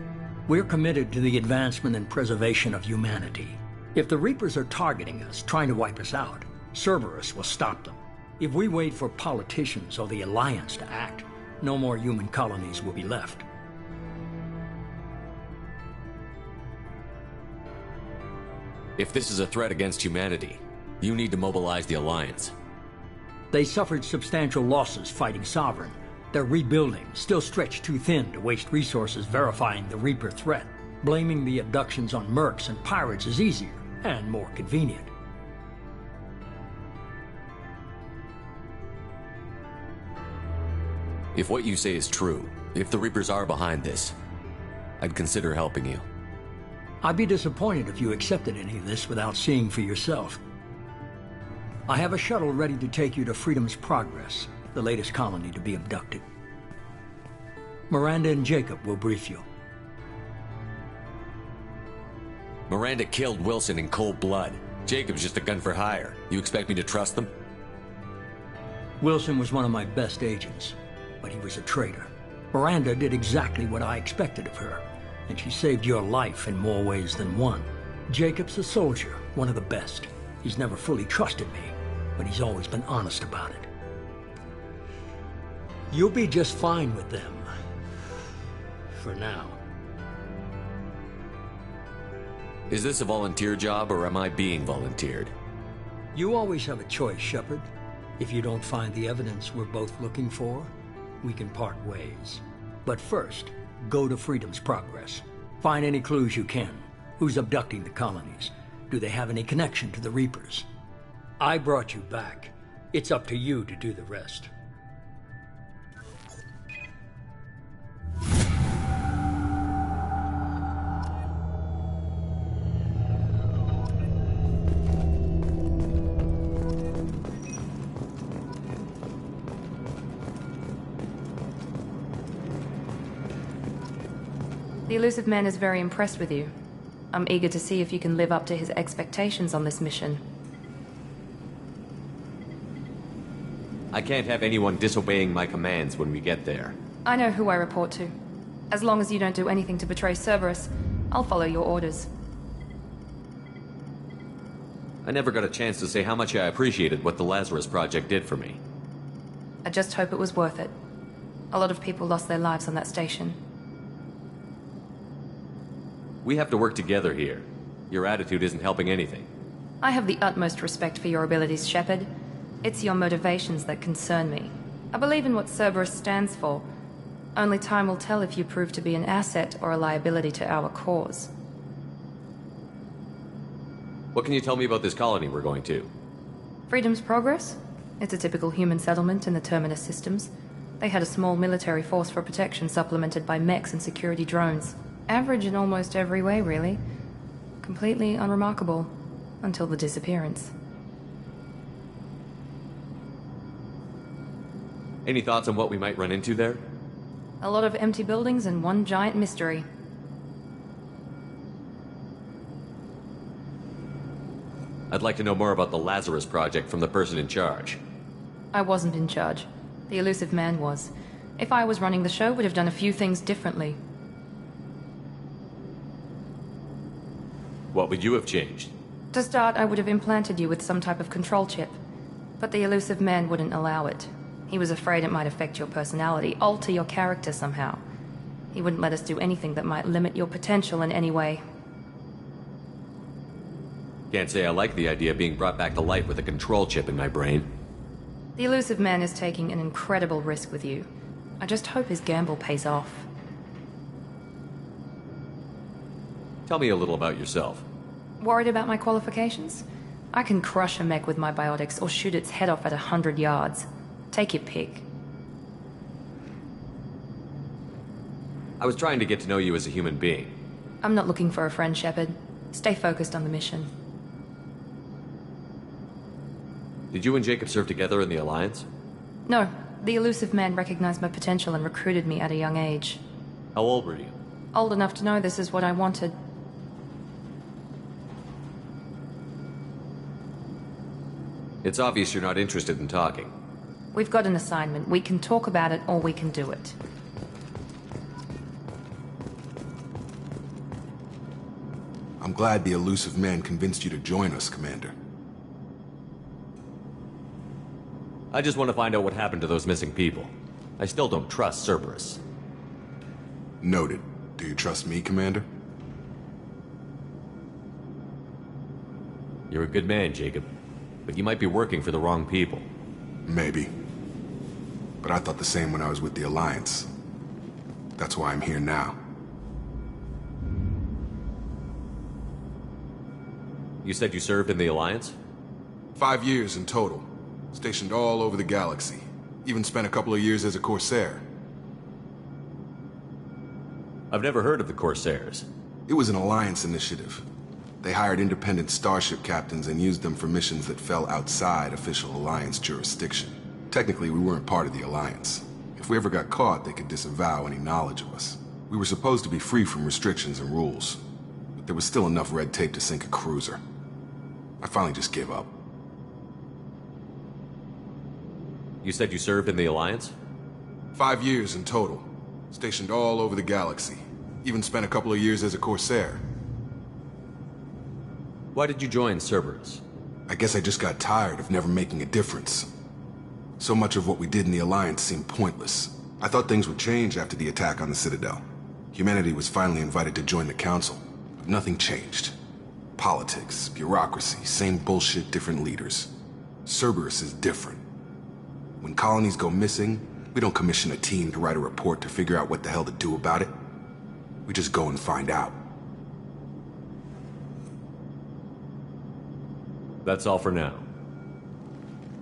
We're committed to the advancement and preservation of humanity. If the Reapers are targeting us, trying to wipe us out, Cerberus will stop them. If we wait for politicians or the Alliance to act, no more human colonies will be left. If this is a threat against humanity, you need to mobilize the Alliance. They suffered substantial losses fighting Sovereign. They're rebuilding, still stretched too thin to waste resources verifying the Reaper threat. Blaming the abductions on mercs and pirates is easier and more convenient. If what you say is true, if the Reapers are behind this, I'd consider helping you. I'd be disappointed if you accepted any of this without seeing for yourself. I have a shuttle ready to take you to Freedom's Progress, the latest colony to be abducted. Miranda and Jacob will brief you. Miranda killed Wilson in cold blood. Jacob's just a gun for hire. You expect me to trust them? Wilson was one of my best agents, but he was a traitor. Miranda did exactly what I expected of her, and she saved your life in more ways than one. Jacob's a soldier, one of the best. He's never fully trusted me, but he's always been honest about it. You'll be just fine with them. For now. Is this a volunteer job, or am I being volunteered? You always have a choice, Shepard. If you don't find the evidence we're both looking for, we can part ways. But first, go to Freedom's Progress. Find any clues you can. Who's abducting the colonies? Do they have any connection to the Reapers? I brought you back. It's up to you to do the rest. The Elusive Man is very impressed with you. I'm eager to see if you can live up to his expectations on this mission. I can't have anyone disobeying my commands when we get there. I know who I report to. As long as you don't do anything to betray Cerberus, I'll follow your orders. I never got a chance to say how much I appreciated what the Lazarus Project did for me. I just hope it was worth it. A lot of people lost their lives on that station. We have to work together here. Your attitude isn't helping anything. I have the utmost respect for your abilities, Shepard. It's your motivations that concern me. I believe in what Cerberus stands for. Only time will tell if you prove to be an asset or a liability to our cause. What can you tell me about this colony we're going to? Freedom's Progress? It's a typical human settlement in the Terminus systems. They had a small military force for protection supplemented by mechs and security drones. Average in almost every way, really. Completely unremarkable. Until the disappearance. Any thoughts on what we might run into there? A lot of empty buildings and one giant mystery. I'd like to know more about the Lazarus Project from the person in charge. I wasn't in charge. The Elusive Man was. If I was running the show, would have done a few things differently. What would you have changed? To start, I would have implanted you with some type of control chip. But the Elusive Man wouldn't allow it. He was afraid it might affect your personality, alter your character somehow. He wouldn't let us do anything that might limit your potential in any way. Can't say I like the idea of being brought back to life with a control chip in my brain. The Elusive Man is taking an incredible risk with you. I just hope his gamble pays off. Tell me a little about yourself. Worried about my qualifications? I can crush a mech with my biotics or shoot its head off at 100 yards. Take your pick. I was trying to get to know you as a human being. I'm not looking for a friend, Shepard. Stay focused on the mission. Did you and Jacob serve together in the Alliance? No. The Elusive Man recognized my potential and recruited me at a young age. How old were you? Old enough to know this is what I wanted. It's obvious you're not interested in talking. We've got an assignment. We can talk about it or we can do it. I'm glad the Elusive Man convinced you to join us, Commander. I just want to find out what happened to those missing people. I still don't trust Cerberus. Noted. Do you trust me, Commander? You're a good man, Jacob. But you might be working for the wrong people. Maybe. But I thought the same when I was with the Alliance. That's why I'm here now. You said you served in the Alliance? 5 years in total. Stationed all over the galaxy. Even spent a couple of years as a Corsair. I've never heard of the Corsairs. It was an Alliance initiative. They hired independent starship captains and used them for missions that fell outside official Alliance jurisdiction. Technically, we weren't part of the Alliance. If we ever got caught, they could disavow any knowledge of us. We were supposed to be free from restrictions and rules, but there was still enough red tape to sink a cruiser. I finally just gave up. You said you served in the Alliance? 5 years in total. Stationed all over the galaxy. Even spent a couple of years as a Corsair. Why did you join Cerberus? I guess I just got tired of never making a difference. So much of what we did in the Alliance seemed pointless. I thought things would change after the attack on the Citadel. Humanity was finally invited to join the Council, but nothing changed. Politics, bureaucracy, same bullshit, different leaders. Cerberus is different. When colonies go missing, we don't commission a team to write a report to figure out what the hell to do about it. We just go and find out. That's all for now.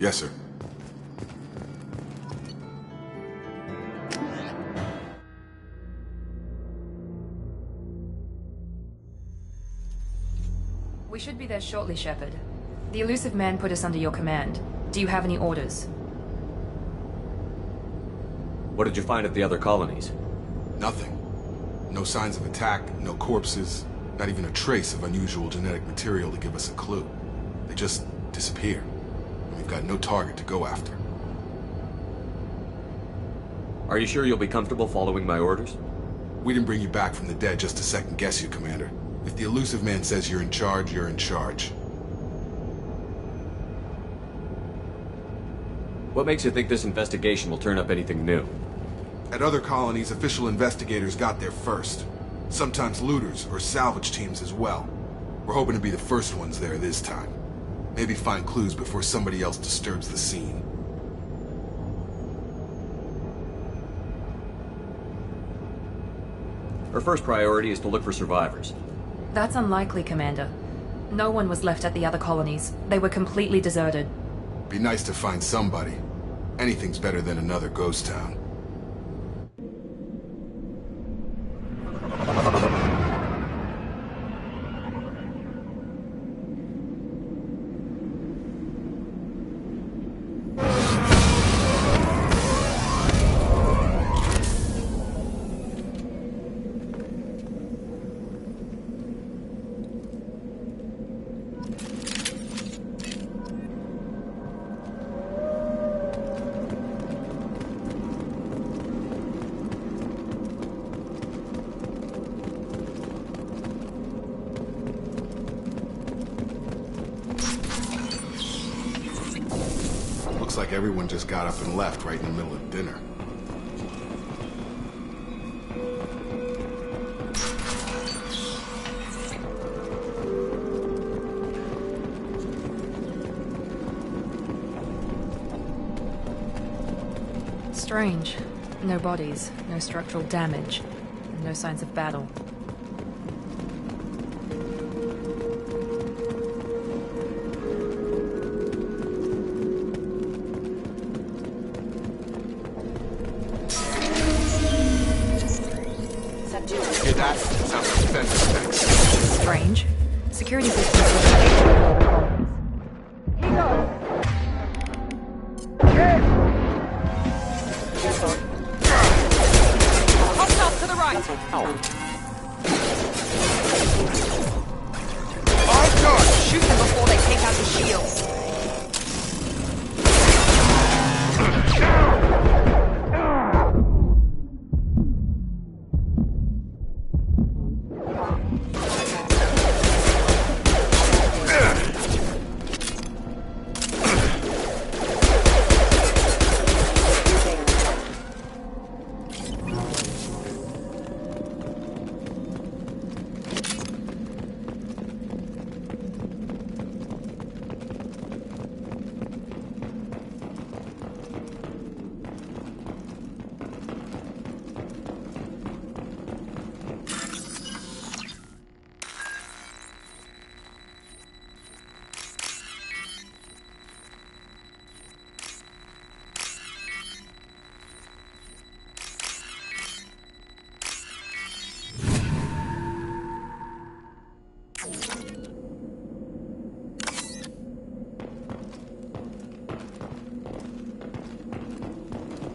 Yes, sir. We should be there shortly, Shepard. The elusive man put us under your command. Do you have any orders? What did you find at the other colonies? Nothing. No signs of attack, no corpses, not even a trace of unusual genetic material to give us a clue. They just disappear. And we've got no target to go after. Are you sure you'll be comfortable following my orders? We didn't bring you back from the dead just to second guess you, Commander. If the elusive man says you're in charge, you're in charge. What makes you think this investigation will turn up anything new? At other colonies, official investigators got there first. Sometimes looters or salvage teams as well. We're hoping to be the first ones there this time. Maybe find clues before somebody else disturbs the scene. Our first priority is to look for survivors. That's unlikely, Commander. No one was left at the other colonies. They were completely deserted. Be nice to find somebody. Anything's better than another ghost town. Looks like everyone just got up and left right in the middle of dinner. Strange. No bodies, no structural damage, and no signs of battle. Hear that? Sounds like defense effects. Strange. Security systems were Hostiles to the right! On guard! Shoot them before they take out the shields.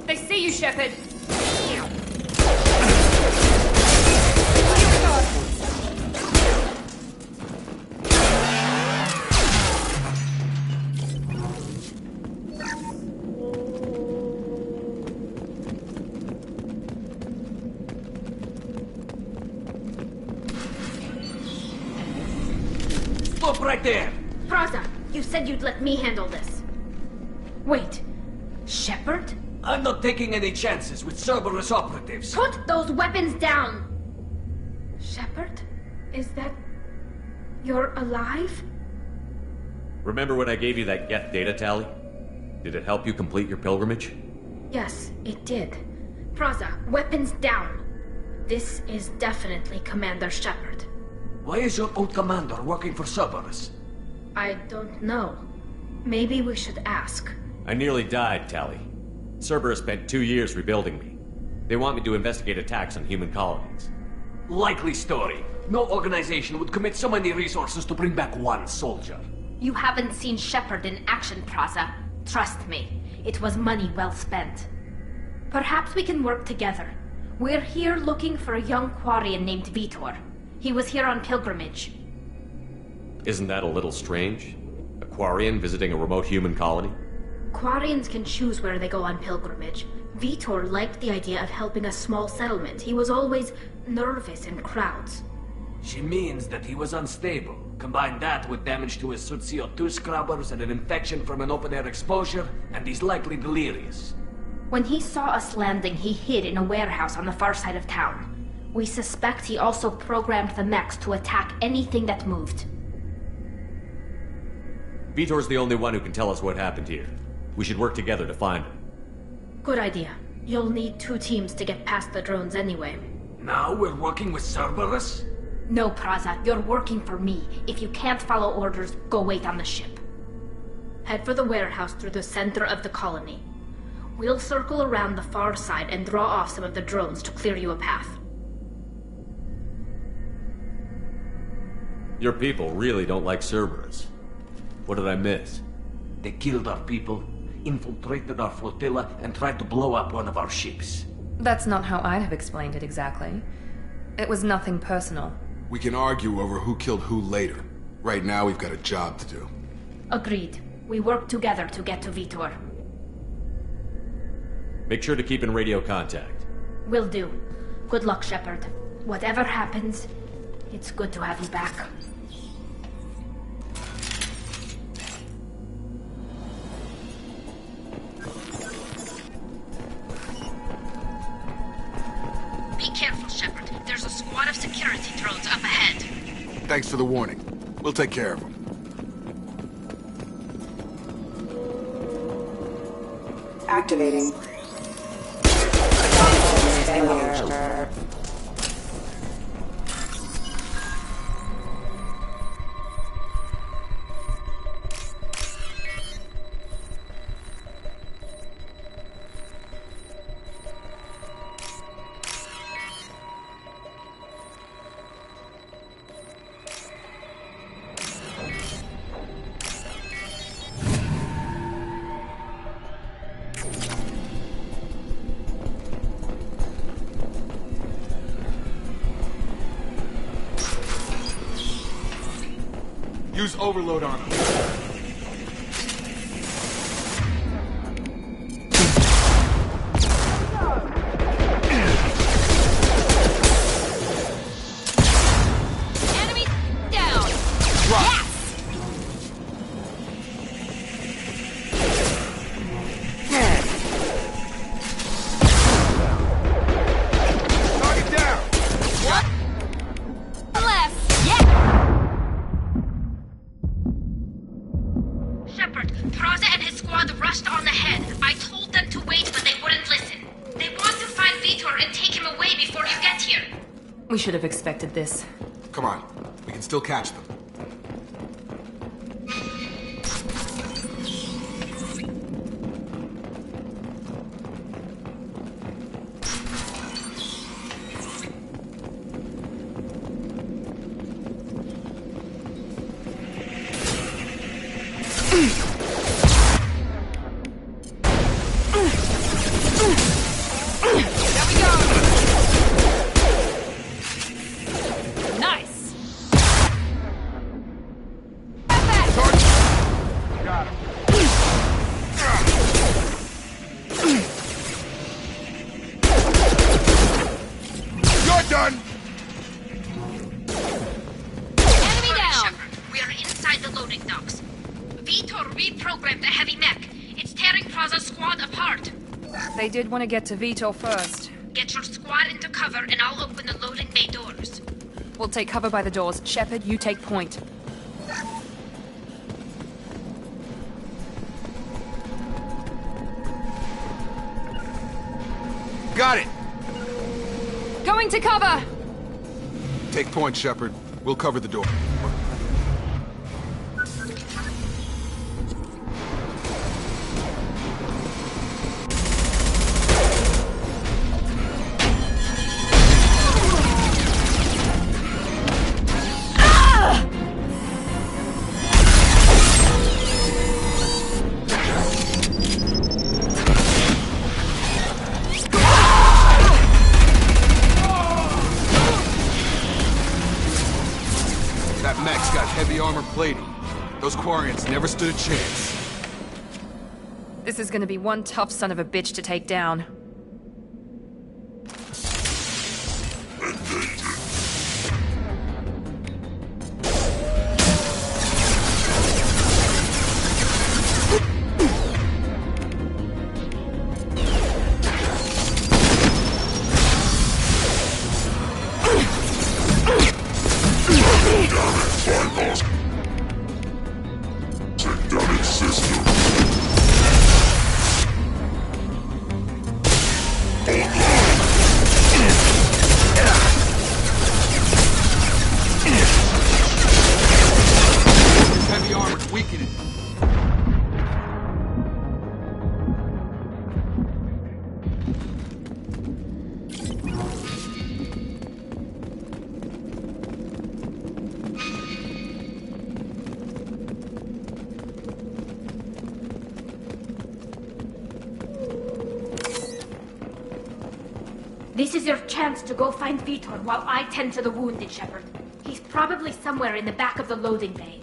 They see you, Shepard! Stop right there! Rosa, You said you'd let me handle this. Wait, Shepard? I'm not taking any chances with Cerberus operatives. Put those weapons down! Shepard? Is that... you're alive? Remember when I gave you that Geth data tally? Did it help you complete your pilgrimage? Yes, it did. Praza, weapons down. This is definitely Commander Shepard. Why is your old commander working for Cerberus? I don't know. Maybe we should ask. I nearly died, Tally. Cerberus spent 2 years rebuilding me. They want me to investigate attacks on human colonies. Likely story. No organization would commit so many resources to bring back one soldier. You haven't seen Shepard in action, Praza. Trust me, it was money well spent. Perhaps we can work together. We're here looking for a young Quarian named Vitor. He was here on pilgrimage. Isn't that a little strange? A Quarian visiting a remote human colony? Quarians can choose where they go on pilgrimage. Vitor liked the idea of helping a small settlement. He was always nervous in crowds. She means that he was unstable. Combine that with damage to his suit CO2 scrubbers and an infection from an open-air exposure, and he's likely delirious. When he saw us landing, he hid in a warehouse on the far side of town. We suspect he also programmed the mechs to attack anything that moved. Vitor's the only one who can tell us what happened here. We should work together to find him. Good idea. You'll need 2 teams to get past the drones anyway. Now we're working with Cerberus? No, Praza, you're working for me. If you can't follow orders, go wait on the ship. Head for the warehouse through the center of the colony. We'll circle around the far side and draw off some of the drones to clear you a path. Your people really don't like Cerberus. What did I miss? They killed our people, infiltrated our flotilla, and tried to blow up one of our ships. That's not how I'd have explained it exactly. It was nothing personal. We can argue over who killed who later. Right now, we've got a job to do. Agreed. We work together to get to Vitor. Make sure to keep in radio contact. Will do. Good luck, Shepard. Whatever happens, it's good to have you back. Be careful, Shepard. There's a squad of security drones up ahead. Thanks for the warning. We'll take care of them. Activating. Use overload on them. Enemy down! Yes! Target down! What? Left! Yeah! Shepard, Praza and his squad rushed on ahead. I told them to wait, but they wouldn't listen. They want to find Vitor and take him away before you get here. We should have expected this. Come on. We can still catch them. Nice! Got him. You're done! Enemy down! Shepard, we are inside the loading docks. Vitor reprogrammed the heavy mech. It's tearing Praza's squad apart. They did want to get to Vitor first. Get your squad into cover and I'll open the loading bay doors. We'll take cover by the doors. Shepard, you take point. Got it! Going to cover! Take point, Shepard. We'll cover the door. Plating. Those Quarians never stood a chance. This is gonna be one tough son of a bitch to take down. This is your chance to go find Vitor while I tend to the wounded, Shepard. He's probably somewhere in the back of the loading bay.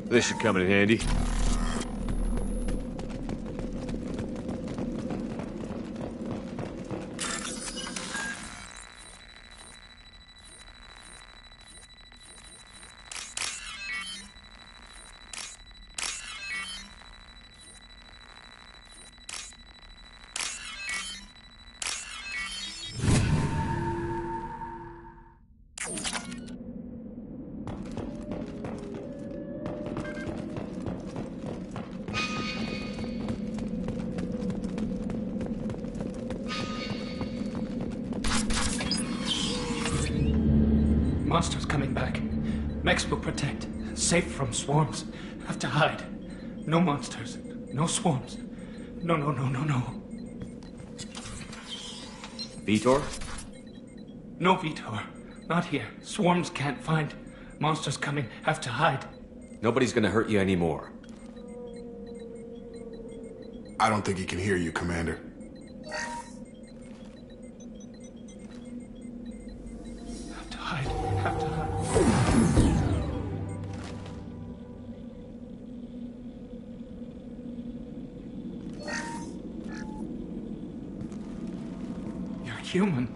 This should come in handy. Monsters coming back. Mechs will protect. Safe from swarms. Have to hide. No monsters. No swarms. No. Vitor? No Vitor. Not here. Swarms can't find. Monsters coming. Have to hide. Nobody's gonna hurt you anymore. I don't think he can hear you, Commander. Have to hide. You're human.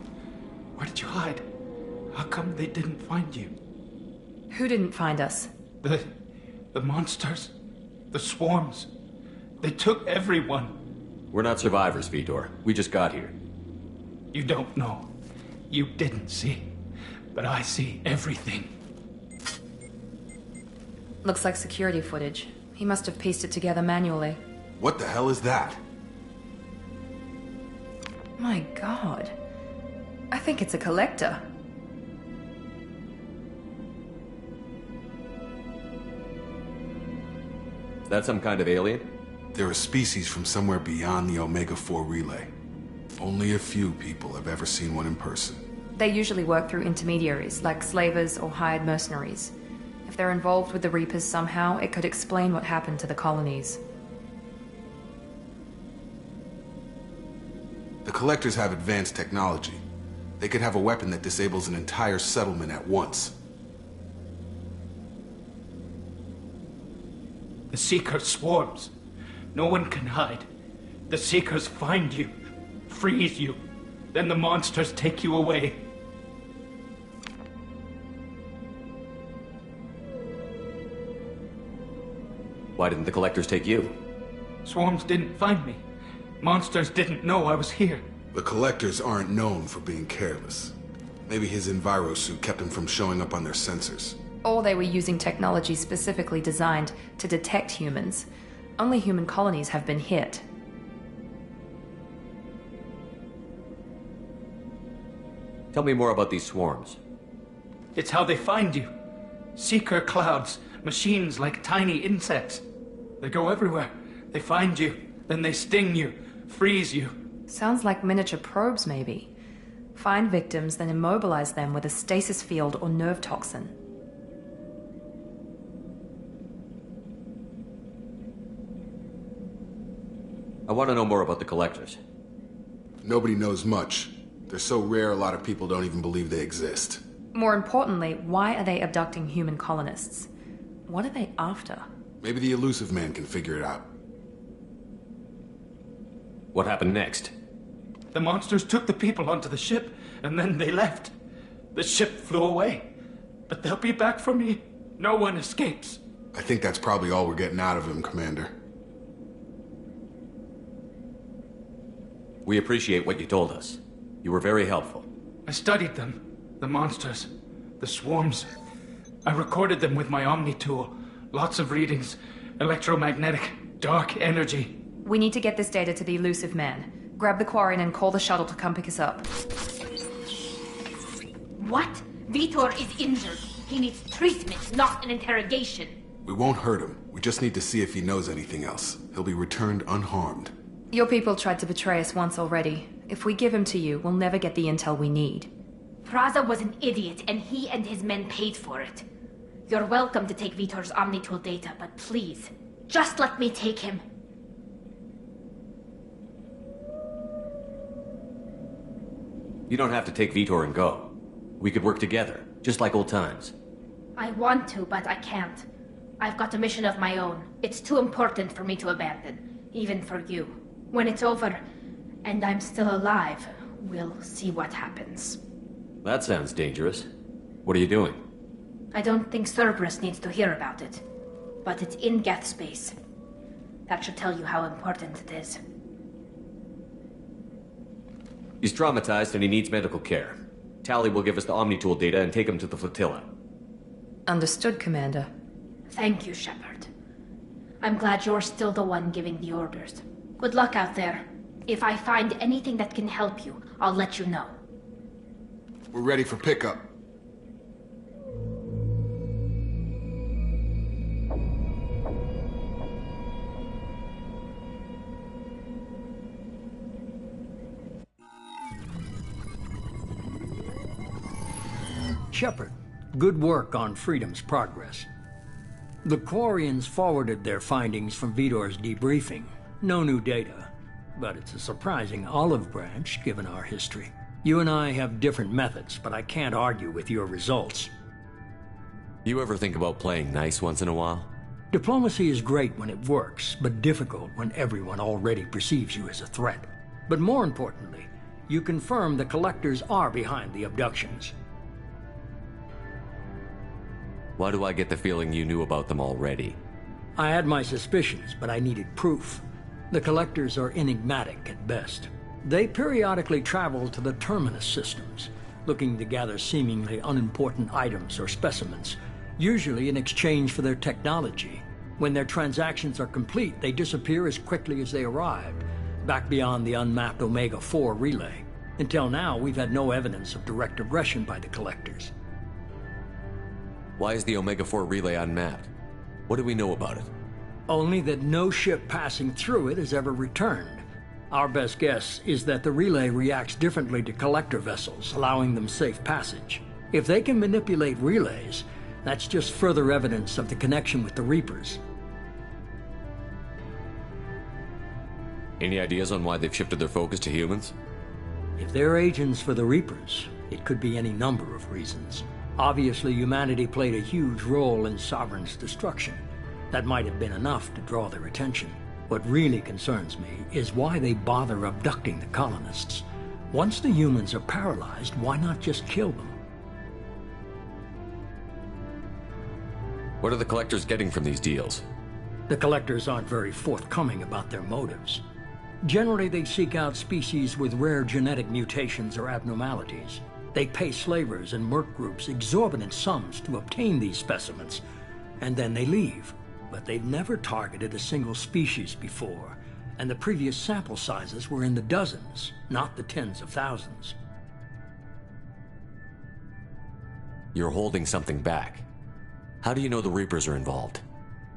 Where did you hide? How come they didn't find you? Who didn't find us? The monsters. The swarms. They took everyone. We're not survivors, Vitor. We just got here. You don't know. You didn't see. But I see everything. Looks like security footage. He must have pieced it together manually. What the hell is that? My God. I think it's a collector. Is that some kind of alien? They're a species from somewhere beyond the Omega-4 relay. Only a few people have ever seen one in person. They usually work through intermediaries, like slavers or hired mercenaries. If they're involved with the Reapers somehow, it could explain what happened to the colonies. The Collectors have advanced technology. They could have a weapon that disables an entire settlement at once. The Seeker swarms. No one can hide. The Seekers find you, freeze you, then the monsters take you away. Why didn't the collectors take you? Swarms didn't find me. Monsters didn't know I was here. The collectors aren't known for being careless. Maybe his enviro suit kept him from showing up on their sensors. Or they were using technology specifically designed to detect humans. Only human colonies have been hit. Tell me more about these swarms. It's how they find you. Seeker clouds, machines like tiny insects. They go everywhere. They find you, then they sting you, freeze you. Sounds like miniature probes, maybe. Find victims, then immobilize them with a stasis field or nerve toxin. I want to know more about the collectors. Nobody knows much. They're so rare, a lot of people don't even believe they exist. More importantly, why are they abducting human colonists? What are they after? Maybe the elusive man can figure it out. What happened next? The monsters took the people onto the ship, and then they left. The ship flew away. But they'll be back for me. No one escapes. I think that's probably all we're getting out of him, Commander. We appreciate what you told us. You were very helpful. I studied them. The monsters. The swarms. I recorded them with my Omni tool. Lots of readings. Electromagnetic. Dark energy. We need to get this data to the elusive man. Grab the Quarian and call the shuttle to come pick us up. What? Vitor is injured. He needs treatment, not an interrogation. We won't hurt him. We just need to see if he knows anything else. He'll be returned unharmed. Your people tried to betray us once already. If we give him to you, we'll never get the intel we need. Praza was an idiot, and he and his men paid for it. You're welcome to take Vitor's Omnitool data, but please, just let me take him. You don't have to take Vitor and go. We could work together, just like old times. I want to, but I can't. I've got a mission of my own. It's too important for me to abandon, even for you. When it's over, and I'm still alive, we'll see what happens. That sounds dangerous. What are you doing? I don't think Cerberus needs to hear about it, but it's in Geth space. That should tell you how important it is. He's traumatized and he needs medical care. Tally will give us the Omnitool data and take him to the flotilla. Understood, Commander. Thank you, Shepard. I'm glad you're still the one giving the orders. Good luck out there. If I find anything that can help you, I'll let you know. We're ready for pickup. Shepard, good work on Freedom's progress. The Quarians forwarded their findings from Vitor's debriefing. No new data, but it's a surprising olive branch given our history. You and I have different methods, but I can't argue with your results. You ever think about playing nice once in a while? Diplomacy is great when it works, but difficult when everyone already perceives you as a threat. But more importantly, you confirm the collectors are behind the abductions. Why do I get the feeling you knew about them already? I had my suspicions, but I needed proof. The collectors are enigmatic at best. They periodically travel to the terminus systems, looking to gather seemingly unimportant items or specimens, usually in exchange for their technology. When their transactions are complete, they disappear as quickly as they arrived, back beyond the unmapped Omega-4 relay. Until now, we've had no evidence of direct aggression by the collectors. Why is the Omega-4 relay unmapped? What do we know about it? Only that no ship passing through it has ever returned. Our best guess is that the relay reacts differently to collector vessels, allowing them safe passage. If they can manipulate relays, that's just further evidence of the connection with the Reapers. Any ideas on why they've shifted their focus to humans? If they're agents for the Reapers, it could be any number of reasons. Obviously, humanity played a huge role in Sovereign's destruction. That might have been enough to draw their attention. What really concerns me is why they bother abducting the colonists. Once the humans are paralyzed, why not just kill them? What are the collectors getting from these deals? The collectors aren't very forthcoming about their motives. Generally, they seek out species with rare genetic mutations or abnormalities. They pay slavers and merc groups exorbitant sums to obtain these specimens, and then they leave. But they've never targeted a single species before, and the previous sample sizes were in the dozens, not the tens of thousands. You're holding something back. How do you know the Reapers are involved?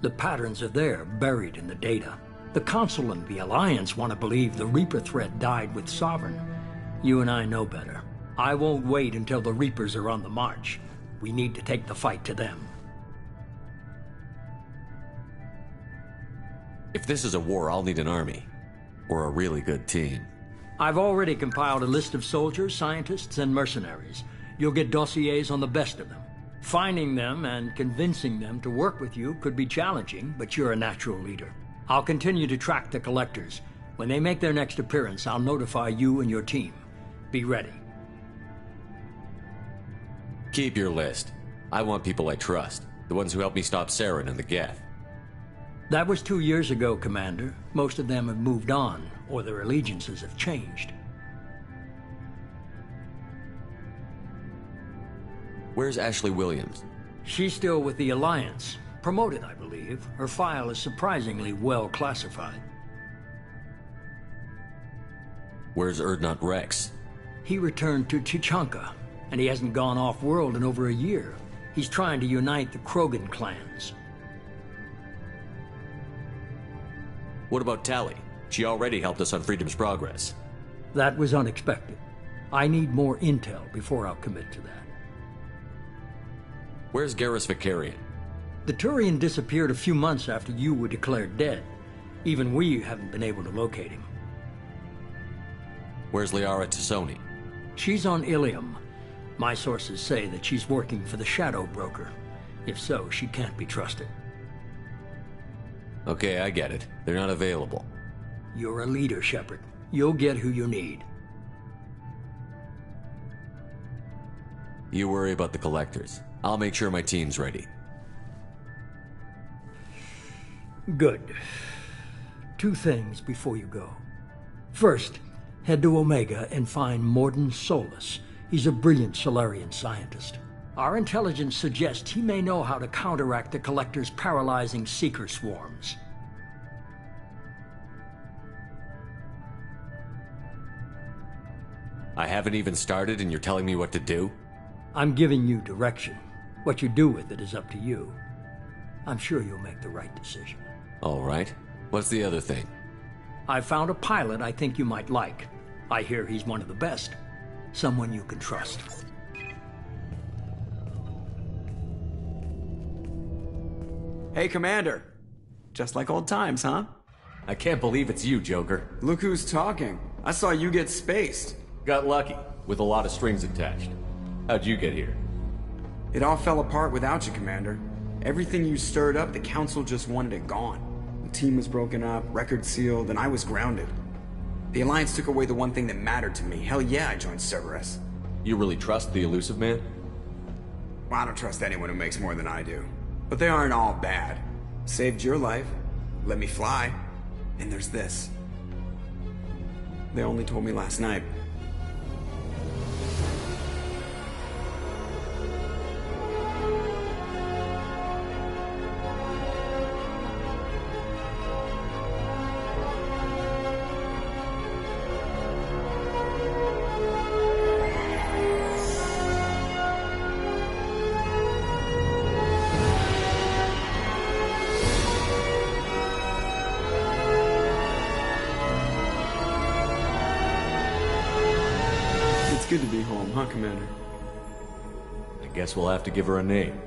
The patterns are there, buried in the data. The Council and the Alliance want to believe the Reaper threat died with Sovereign. You and I know better. I won't wait until the Reapers are on the march. We need to take the fight to them. If this is a war, I'll need an army. Or a really good team. I've already compiled a list of soldiers, scientists, and mercenaries. You'll get dossiers on the best of them. Finding them and convincing them to work with you could be challenging, but you're a natural leader. I'll continue to track the collectors. When they make their next appearance, I'll notify you and your team. Be ready. Keep your list. I want people I trust. The ones who helped me stop Saren and the Geth. That was 2 years ago, Commander. Most of them have moved on, or their allegiances have changed. Where's Ashley Williams? She's still with the Alliance. Promoted, I believe. Her file is surprisingly well classified. Where's Erdnot Rex? He returned to Chichanka, and he hasn't gone off-world in over a year. He's trying to unite the Krogan clans. What about Tali? She already helped us on Freedom's Progress. That was unexpected. I need more intel before I'll commit to that. Where's Garrus Vicarian? The Turian disappeared a few months after you were declared dead. Even we haven't been able to locate him. Where's Liara Tassoni? She's on Ilium. My sources say that she's working for the Shadow Broker. If so, she can't be trusted. Okay, I get it. They're not available. You're a leader, Shepard. You'll get who you need. You worry about the collectors. I'll make sure my team's ready. Good. 2 things before you go. First, head to Omega and find Mordin Solus. He's a brilliant Solarian scientist. Our intelligence suggests he may know how to counteract the Collector's paralyzing Seeker swarms. I haven't even started and you're telling me what to do? I'm giving you direction. What you do with it is up to you. I'm sure you'll make the right decision. All right. What's the other thing? I found a pilot I think you might like. I hear he's one of the best. Someone you can trust. Hey, Commander. Just like old times, huh? I can't believe it's you, Joker. Look who's talking. I saw you get spaced. Got lucky, with a lot of strings attached. How'd you get here? It all fell apart without you, Commander. Everything you stirred up, the Council just wanted it gone. The team was broken up, record sealed, and I was grounded. The Alliance took away the one thing that mattered to me. Hell yeah, I joined Cerberus. You really trust the Elusive Man? Well, I don't trust anyone who makes more than I do. But they aren't all bad. Saved your life, let me fly, and there's this. They only told me last night. Good to be home, huh, Commander? I guess we'll have to give her a name.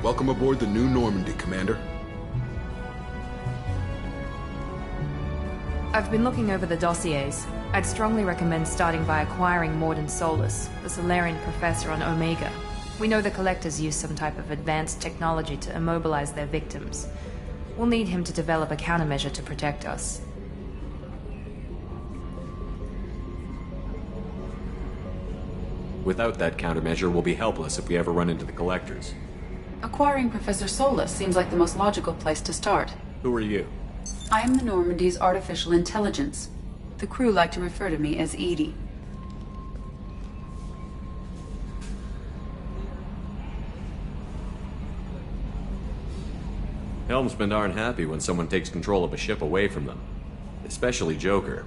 Welcome aboard the New Normandy, Commander. I've been looking over the dossiers. I'd strongly recommend starting by acquiring Morden Solus, the Solarian professor on Omega. We know the Collectors use some type of advanced technology to immobilize their victims. We'll need him to develop a countermeasure to protect us. Without that countermeasure, we'll be helpless if we ever run into the Collectors. Acquiring Professor Solus seems like the most logical place to start. Who are you? I am the Normandy's artificial intelligence. The crew like to refer to me as Edie. Helmsmen aren't happy when someone takes control of a ship away from them. Especially Joker.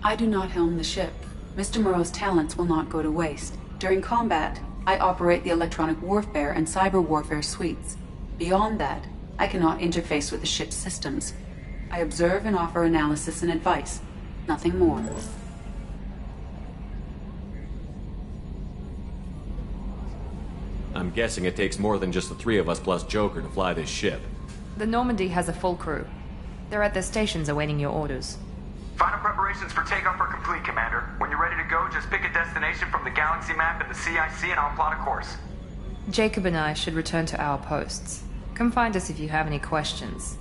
I do not helm the ship. Mr. Moreau's talents will not go to waste. During combat, I operate the electronic warfare and cyber warfare suites. Beyond that, I cannot interface with the ship's systems. I observe and offer analysis and advice. Nothing more. I'm guessing it takes more than just the three of us plus Joker to fly this ship. The Normandy has a full crew. They're at their stations awaiting your orders. Final preparations for takeoff are complete, Commander. When you're ready to go, just pick a destination from the galaxy map and the CIC and I'll plot a course. Jacob and I should return to our posts. Come find us if you have any questions.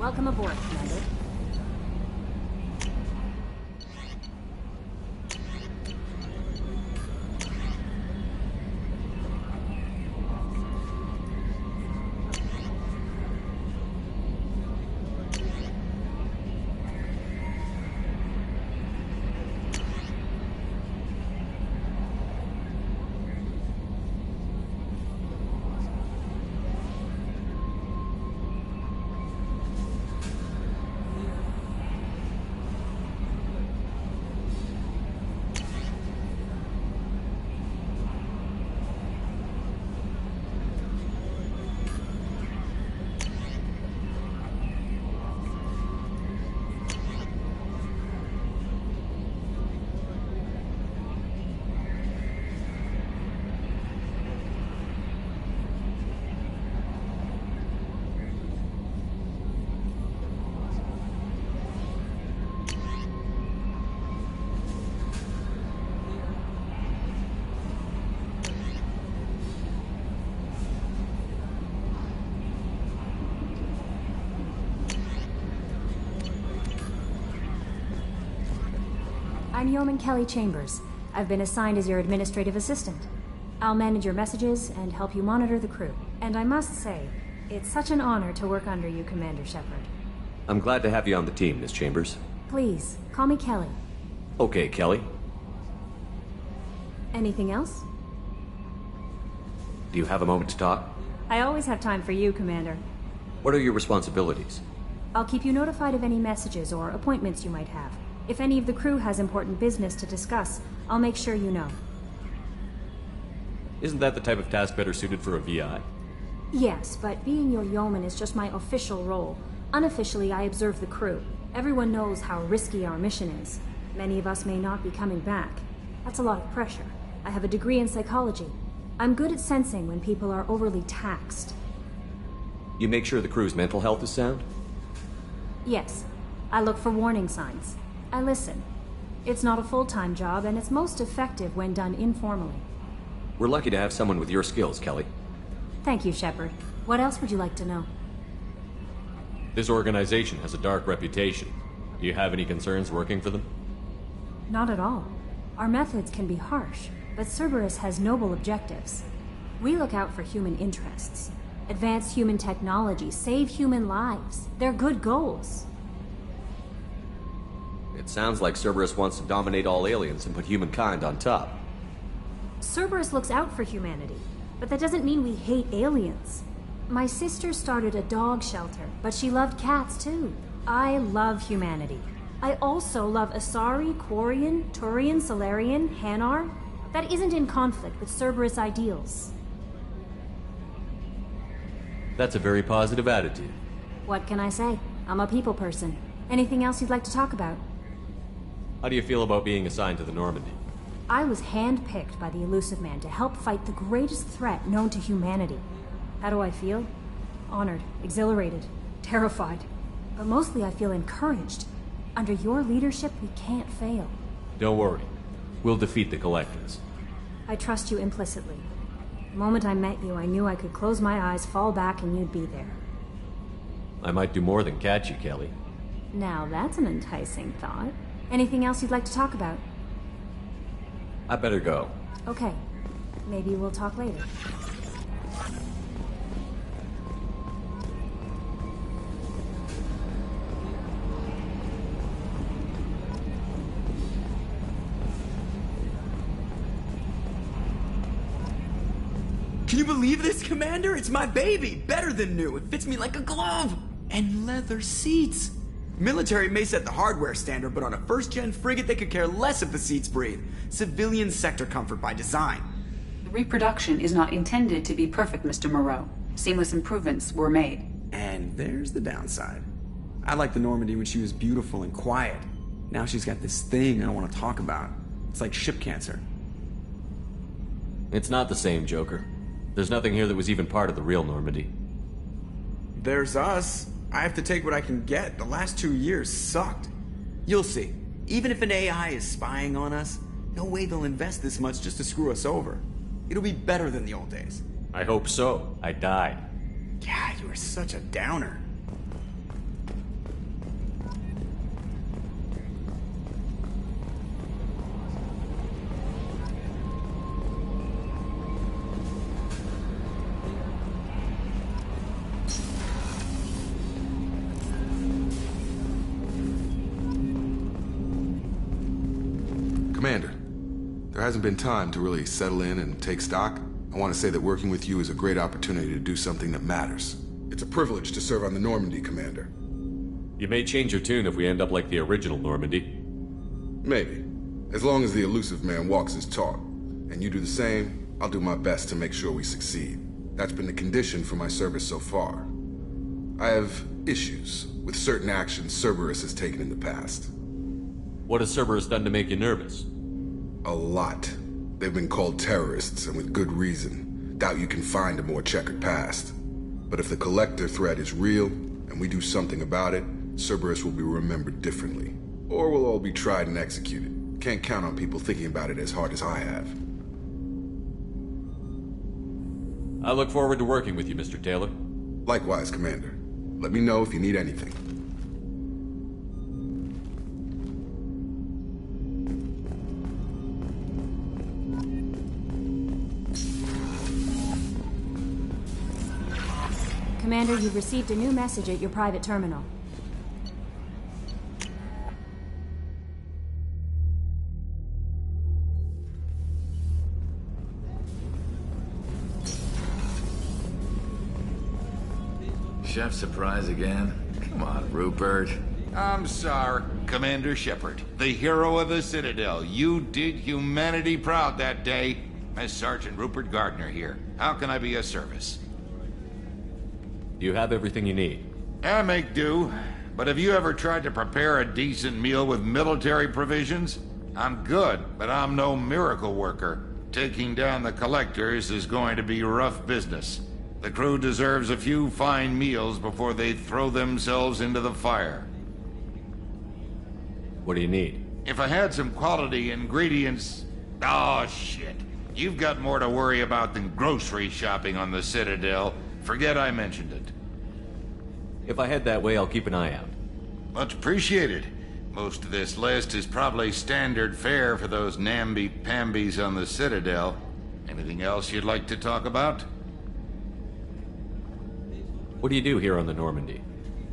Welcome aboard, Commander. I'm Yeoman Kelly Chambers. I've been assigned as your administrative assistant. I'll manage your messages and help you monitor the crew. And I must say, it's such an honor to work under you, Commander Shepard. I'm glad to have you on the team, Miss Chambers. Please, call me Kelly. Okay, Kelly. Anything else? Do you have a moment to talk? I always have time for you, Commander. What are your responsibilities? I'll keep you notified of any messages or appointments you might have. If any of the crew has important business to discuss, I'll make sure you know. Isn't that the type of task better suited for a VI? Yes, but being your yeoman is just my official role. Unofficially, I observe the crew. Everyone knows how risky our mission is. Many of us may not be coming back. That's a lot of pressure. I have a degree in psychology. I'm good at sensing when people are overly taxed. You make sure the crew's mental health is sound? Yes. I look for warning signs. I listen. It's not a full-time job, and it's most effective when done informally. We're lucky to have someone with your skills, Kelly. Thank you, Shepard. What else would you like to know? This organization has a dark reputation. Do you have any concerns working for them? Not at all. Our methods can be harsh, but Cerberus has noble objectives. We look out for human interests. Advance human technology, save human lives. They're good goals. It sounds like Cerberus wants to dominate all aliens and put humankind on top. Cerberus looks out for humanity, but that doesn't mean we hate aliens. My sister started a dog shelter, but she loved cats too. I love humanity. I also love Asari, Quarian, Turian, Solarian, Hanar. That isn't in conflict with Cerberus ideals. That's a very positive attitude. What can I say? I'm a people person. Anything else you'd like to talk about? How do you feel about being assigned to the Normandy? I was handpicked by the Elusive Man to help fight the greatest threat known to humanity. How do I feel? Honored, exhilarated, terrified. But mostly I feel encouraged. Under your leadership, we can't fail. Don't worry. We'll defeat the Collectors. I trust you implicitly. The moment I met you, I knew I could close my eyes, fall back, and you'd be there. I might do more than catch you, Kelly. Now that's an enticing thought. Anything else you'd like to talk about? I better go. Okay. Maybe we'll talk later. Can you believe this, Commander? It's my baby! Better than new. It fits me like a glove! And leather seats! Military may set the hardware standard, but on a first-gen frigate they could care less if the seats breathe. Civilian sector comfort by design. The reproduction is not intended to be perfect, Mr. Moreau. Seamless improvements were made. And there's the downside. I liked the Normandy when she was beautiful and quiet. Now she's got this thing I don't want to talk about. It's like ship cancer. It's not the same, Joker. There's nothing here that was even part of the real Normandy. There's us. I have to take what I can get. The last 2 years sucked. You'll see. Even if an AI is spying on us, no way they'll invest this much just to screw us over. It'll be better than the old days. I hope so. I died. God, you are such a downer. Commander, there hasn't been time to really settle in and take stock. I want to say that working with you is a great opportunity to do something that matters. It's a privilege to serve on the Normandy, Commander. You may change your tune if we end up like the original Normandy. Maybe. As long as the Elusive Man walks his talk, and you do the same, I'll do my best to make sure we succeed. That's been the condition for my service so far. I have issues with certain actions Cerberus has taken in the past. What has Cerberus done to make you nervous? A lot. They've been called terrorists, and with good reason. Doubt you can find a more checkered past. But if the Collector threat is real, and we do something about it, Cerberus will be remembered differently. Or we'll all be tried and executed. Can't count on people thinking about it as hard as I have. I look forward to working with you, Mr. Taylor. Likewise, Commander. Let me know if you need anything. Commander, you've received a new message at your private terminal. Chef surprise again? Come on, Rupert. I'm sorry, Commander Shepard, the hero of the Citadel. You did humanity proud that day. As Sergeant Rupert Gardner here. How can I be of service? You have everything you need. I make do. But have you ever tried to prepare a decent meal with military provisions? I'm good, but I'm no miracle worker. Taking down the Collectors is going to be rough business. The crew deserves a few fine meals before they throw themselves into the fire. What do you need? If I had some quality ingredients... Oh, shit. You've got more to worry about than grocery shopping on the Citadel. Forget I mentioned it. If I head that way, I'll keep an eye out. Much appreciated. Most of this list is probably standard fare for those namby-pambies on the Citadel. Anything else you'd like to talk about? What do you do here on the Normandy?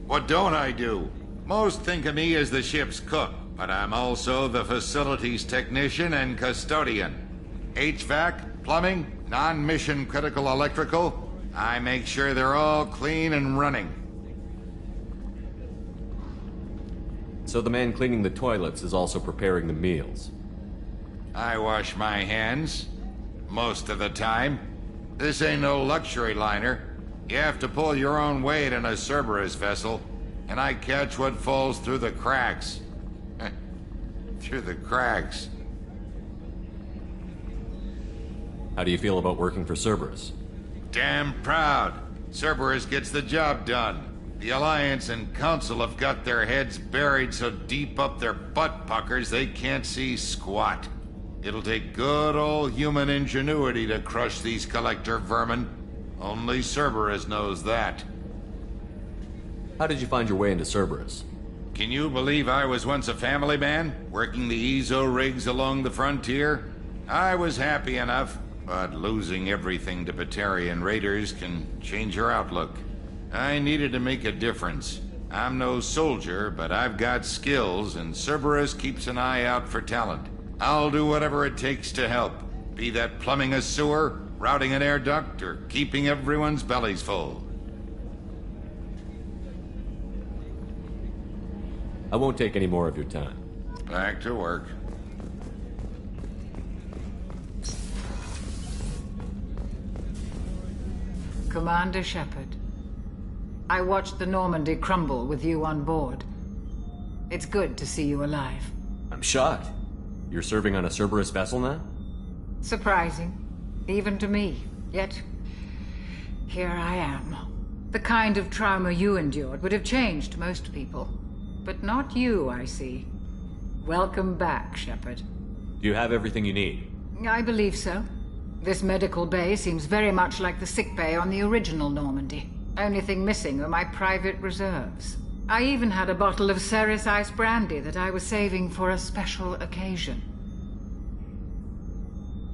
What don't I do? Most think of me as the ship's cook, but I'm also the facilities technician and custodian. HVAC, plumbing, non-mission critical electrical. I make sure they're all clean and running. So the man cleaning the toilets is also preparing the meals. I wash my hands. Most of the time. This ain't no luxury liner. You have to pull your own weight in a Cerberus vessel, and I catch what falls through the cracks. Through the cracks. How do you feel about working for Cerberus? Damn proud. Cerberus gets the job done. The Alliance and Council have got their heads buried so deep up their butt puckers they can't see squat. It'll take good old human ingenuity to crush these collector vermin. Only Cerberus knows that. How did you find your way into Cerberus? Can you believe I was once a family man, working the EZO rigs along the frontier? I was happy enough, but losing everything to Batarian raiders can change your outlook. I needed to make a difference. I'm no soldier, but I've got skills, and Cerberus keeps an eye out for talent. I'll do whatever it takes to help. Be that plumbing a sewer, routing an air duct, or keeping everyone's bellies full. I won't take any more of your time. Back to work. Commander Shepard, I watched the Normandy crumble with you on board. It's good to see you alive. I'm shocked. You're serving on a Cerberus vessel now? Surprising, even to me. Yet, here I am. The kind of trauma you endured would have changed most people. But not you, I see. Welcome back, Shepard. Do you have everything you need? I believe so. This medical bay seems very much like the sick bay on the original Normandy. Only thing missing are my private reserves. I even had a bottle of Ceres Ice brandy that I was saving for a special occasion.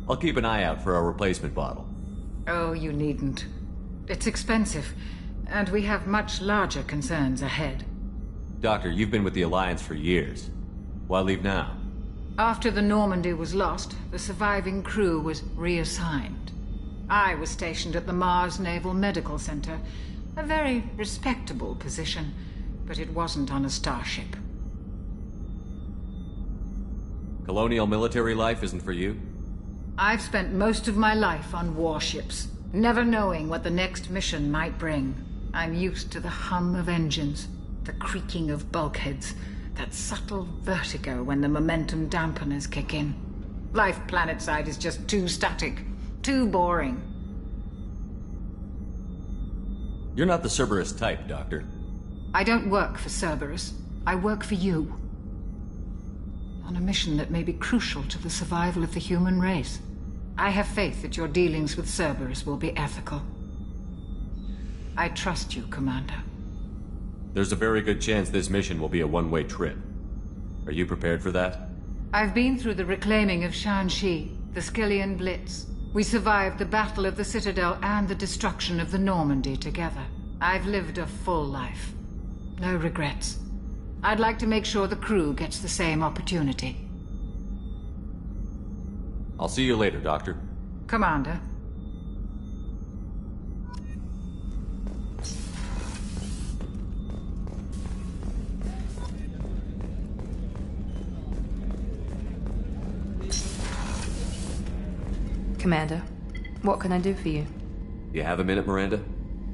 I'll keep an eye out for a replacement bottle. Oh, you needn't. It's expensive, and we have much larger concerns ahead. Doctor, you've been with the Alliance for years. Why leave now? After the Normandy was lost, the surviving crew was reassigned. I was stationed at the Mars Naval Medical Center, a very respectable position, but it wasn't on a starship. Colonial military life isn't for you? I've spent most of my life on warships, never knowing what the next mission might bring. I'm used to the hum of engines, the creaking of bulkheads, that subtle vertigo when the momentum dampeners kick in. Life planetside is just too static, too boring. You're not the Cerberus type, Doctor. I don't work for Cerberus. I work for you. On a mission that may be crucial to the survival of the human race. I have faith that your dealings with Cerberus will be ethical. I trust you, Commander. There's a very good chance this mission will be a one-way trip. Are you prepared for that? I've been through the reclaiming of Shanxi, the Skillian Blitz. We survived the Battle of the Citadel and the destruction of the Normandy together. I've lived a full life. No regrets. I'd like to make sure the crew gets the same opportunity. I'll see you later, Doctor. Commander. Commander, what can I do for you? You have a minute, Miranda?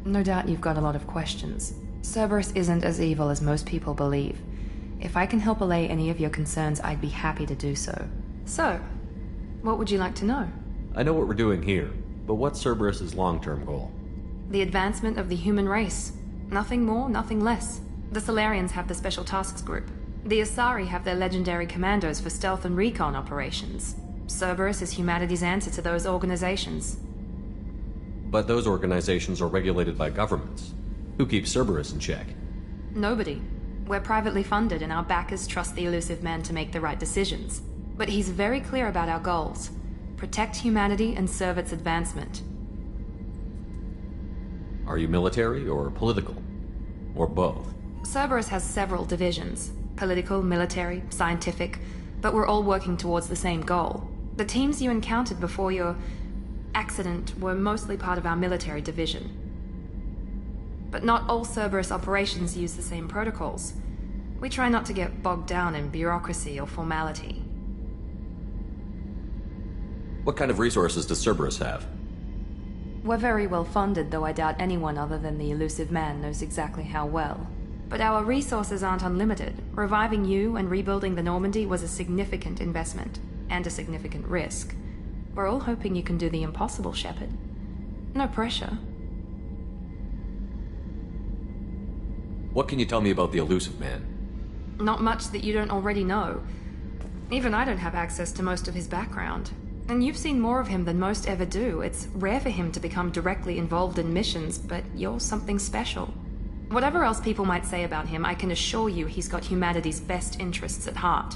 No doubt you've got a lot of questions. Cerberus isn't as evil as most people believe. If I can help allay any of your concerns, I'd be happy to do so. So, what would you like to know? I know what we're doing here, but what's Cerberus's long-term goal? The advancement of the human race. Nothing more, nothing less. The Solarians have the Special Tasks Group. The Asari have their legendary commandos for stealth and recon operations. Cerberus is humanity's answer to those organizations. But those organizations are regulated by governments. Who keeps Cerberus in check? Nobody. We're privately funded and our backers trust the elusive man to make the right decisions. But he's very clear about our goals. Protect humanity and serve its advancement. Are you military or political? Or both? Cerberus has several divisions. Political, military, scientific, but we're all working towards the same goal. The teams you encountered before your accident were mostly part of our military division. But not all Cerberus operations use the same protocols. We try not to get bogged down in bureaucracy or formality. What kind of resources does Cerberus have? We're very well funded, though I doubt anyone other than the elusive man knows exactly how well. But our resources aren't unlimited. Reviving you and rebuilding the Normandy was a significant investment, and a significant risk. We're all hoping you can do the impossible, Shepard. No pressure. What can you tell me about the elusive man? Not much that you don't already know. Even I don't have access to most of his background. And you've seen more of him than most ever do. It's rare for him to become directly involved in missions, but you're something special. Whatever else people might say about him, I can assure you he's got humanity's best interests at heart.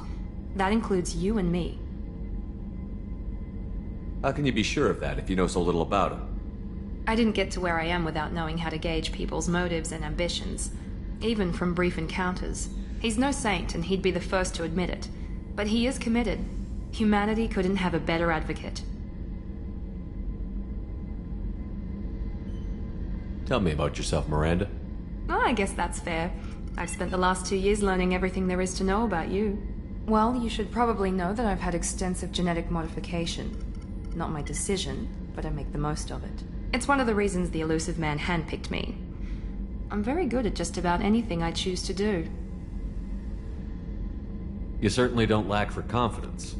That includes you and me. How can you be sure of that if you know so little about him? I didn't get to where I am without knowing how to gauge people's motives and ambitions, even from brief encounters. He's no saint, and he'd be the first to admit it. But he is committed. Humanity couldn't have a better advocate. Tell me about yourself, Miranda. Oh, I guess that's fair. I've spent the last 2 years learning everything there is to know about you. Well, you should probably know that I've had extensive genetic modification. Not my decision, but I make the most of it. It's one of the reasons the elusive man handpicked me. I'm very good at just about anything I choose to do. You certainly don't lack for confidence.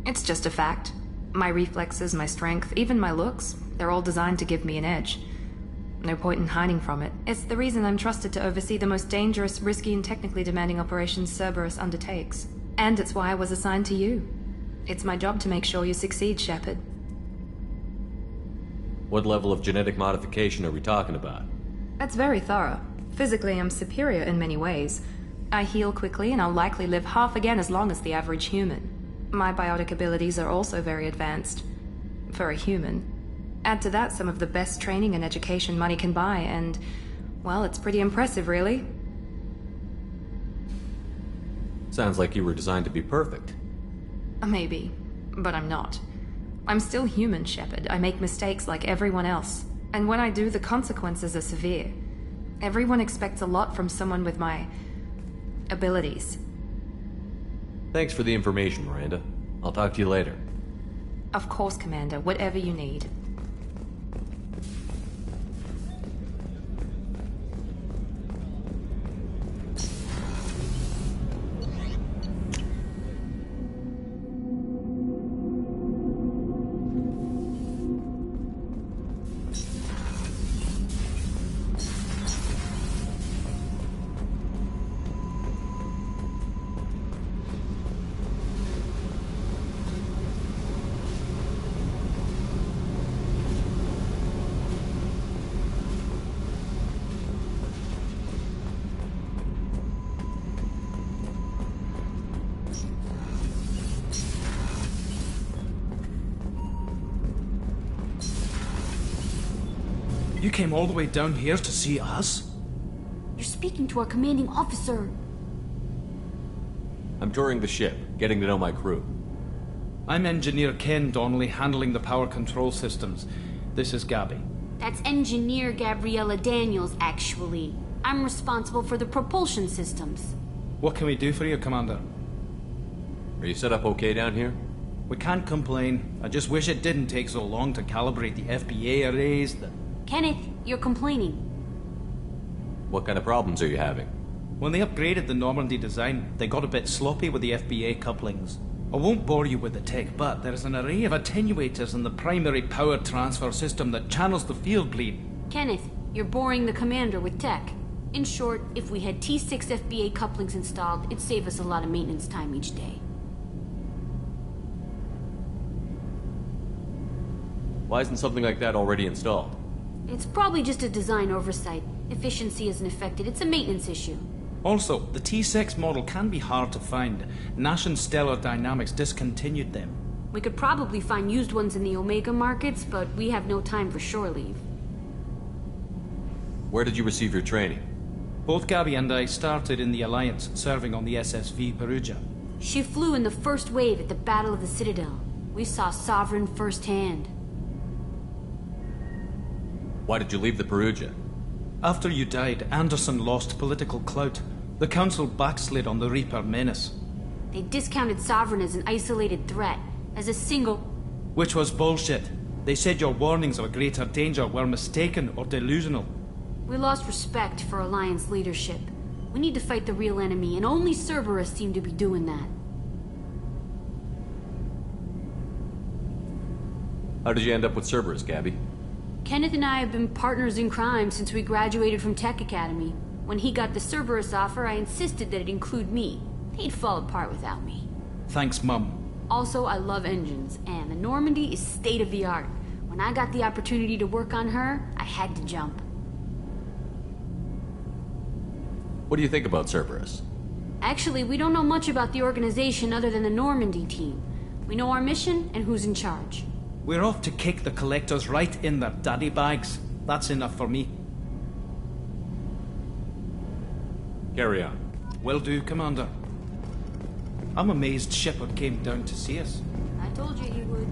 It's just a fact. My reflexes, my strength, even my looks, they're all designed to give me an edge. No point in hiding from it. It's the reason I'm trusted to oversee the most dangerous, risky, and technically demanding operations Cerberus undertakes. And it's why I was assigned to you. It's my job to make sure you succeed, Shepard. What level of genetic modification are we talking about? That's very thorough. Physically, I'm superior in many ways. I heal quickly, and I'll likely live half again as long as the average human. My biotic abilities are also very advanced. For a human. Add to that some of the best training and education money can buy, and, well, it's pretty impressive, really. Sounds like you were designed to be perfect. Maybe, but I'm not. I'm still human, Shepard. I make mistakes like everyone else. And when I do, the consequences are severe. Everyone expects a lot from someone with my abilities. Thanks for the information, Miranda. I'll talk to you later. Of course, Commander. Whatever you need. You came all the way down here to see us? You're speaking to our commanding officer. I'm touring the ship, getting to know my crew. I'm Engineer Ken Donnelly, handling the power control systems. This is Gabby. That's Engineer Gabriella Daniels, actually. I'm responsible for the propulsion systems. What can we do for you, Commander? Are you set up okay down here? We can't complain. I just wish it didn't take so long to calibrate the FBA arrays. Kenneth, you're complaining. What kind of problems are you having? When they upgraded the Normandy design, they got a bit sloppy with the FBA couplings. I won't bore you with the tech, but there's an array of attenuators in the primary power transfer system that channels the field bleed. Kenneth, you're boring the commander with tech. In short, if we had T6 FBA couplings installed, it'd save us a lot of maintenance time each day. Why isn't something like that already installed? It's probably just a design oversight. Efficiency isn't affected, it's a maintenance issue. Also, the T6 model can be hard to find. Nash and Stellar Dynamics discontinued them. We could probably find used ones in the Omega markets, but we have no time for shore leave. Where did you receive your training? Both Gabby and I started in the Alliance, serving on the SSV Perugia. She flew in the first wave at the Battle of the Citadel. We saw Sovereign firsthand. Why did you leave the Perugia? After you died, Anderson lost political clout. The Council backslid on the Reaper menace. They discounted Sovereign as an isolated threat, as a single... Which was bullshit. They said your warnings of a greater danger were mistaken or delusional. We lost respect for Alliance leadership. We need to fight the real enemy, and only Cerberus seem to be doing that. How did you end up with Cerberus, Gabby? Kenneth and I have been partners in crime since we graduated from Tech Academy. When he got the Cerberus offer, I insisted that it include me. He'd fall apart without me. Thanks, Mum. Also, I love engines, and the Normandy is state-of-the-art. When I got the opportunity to work on her, I had to jump. What do you think about Cerberus? Actually, we don't know much about the organization other than the Normandy team. We know our mission and who's in charge. We're off to kick the Collectors right in their daddy bags. That's enough for me. Carry on. Will do, Commander. I'm amazed Shepard came down to see us. I told you he would.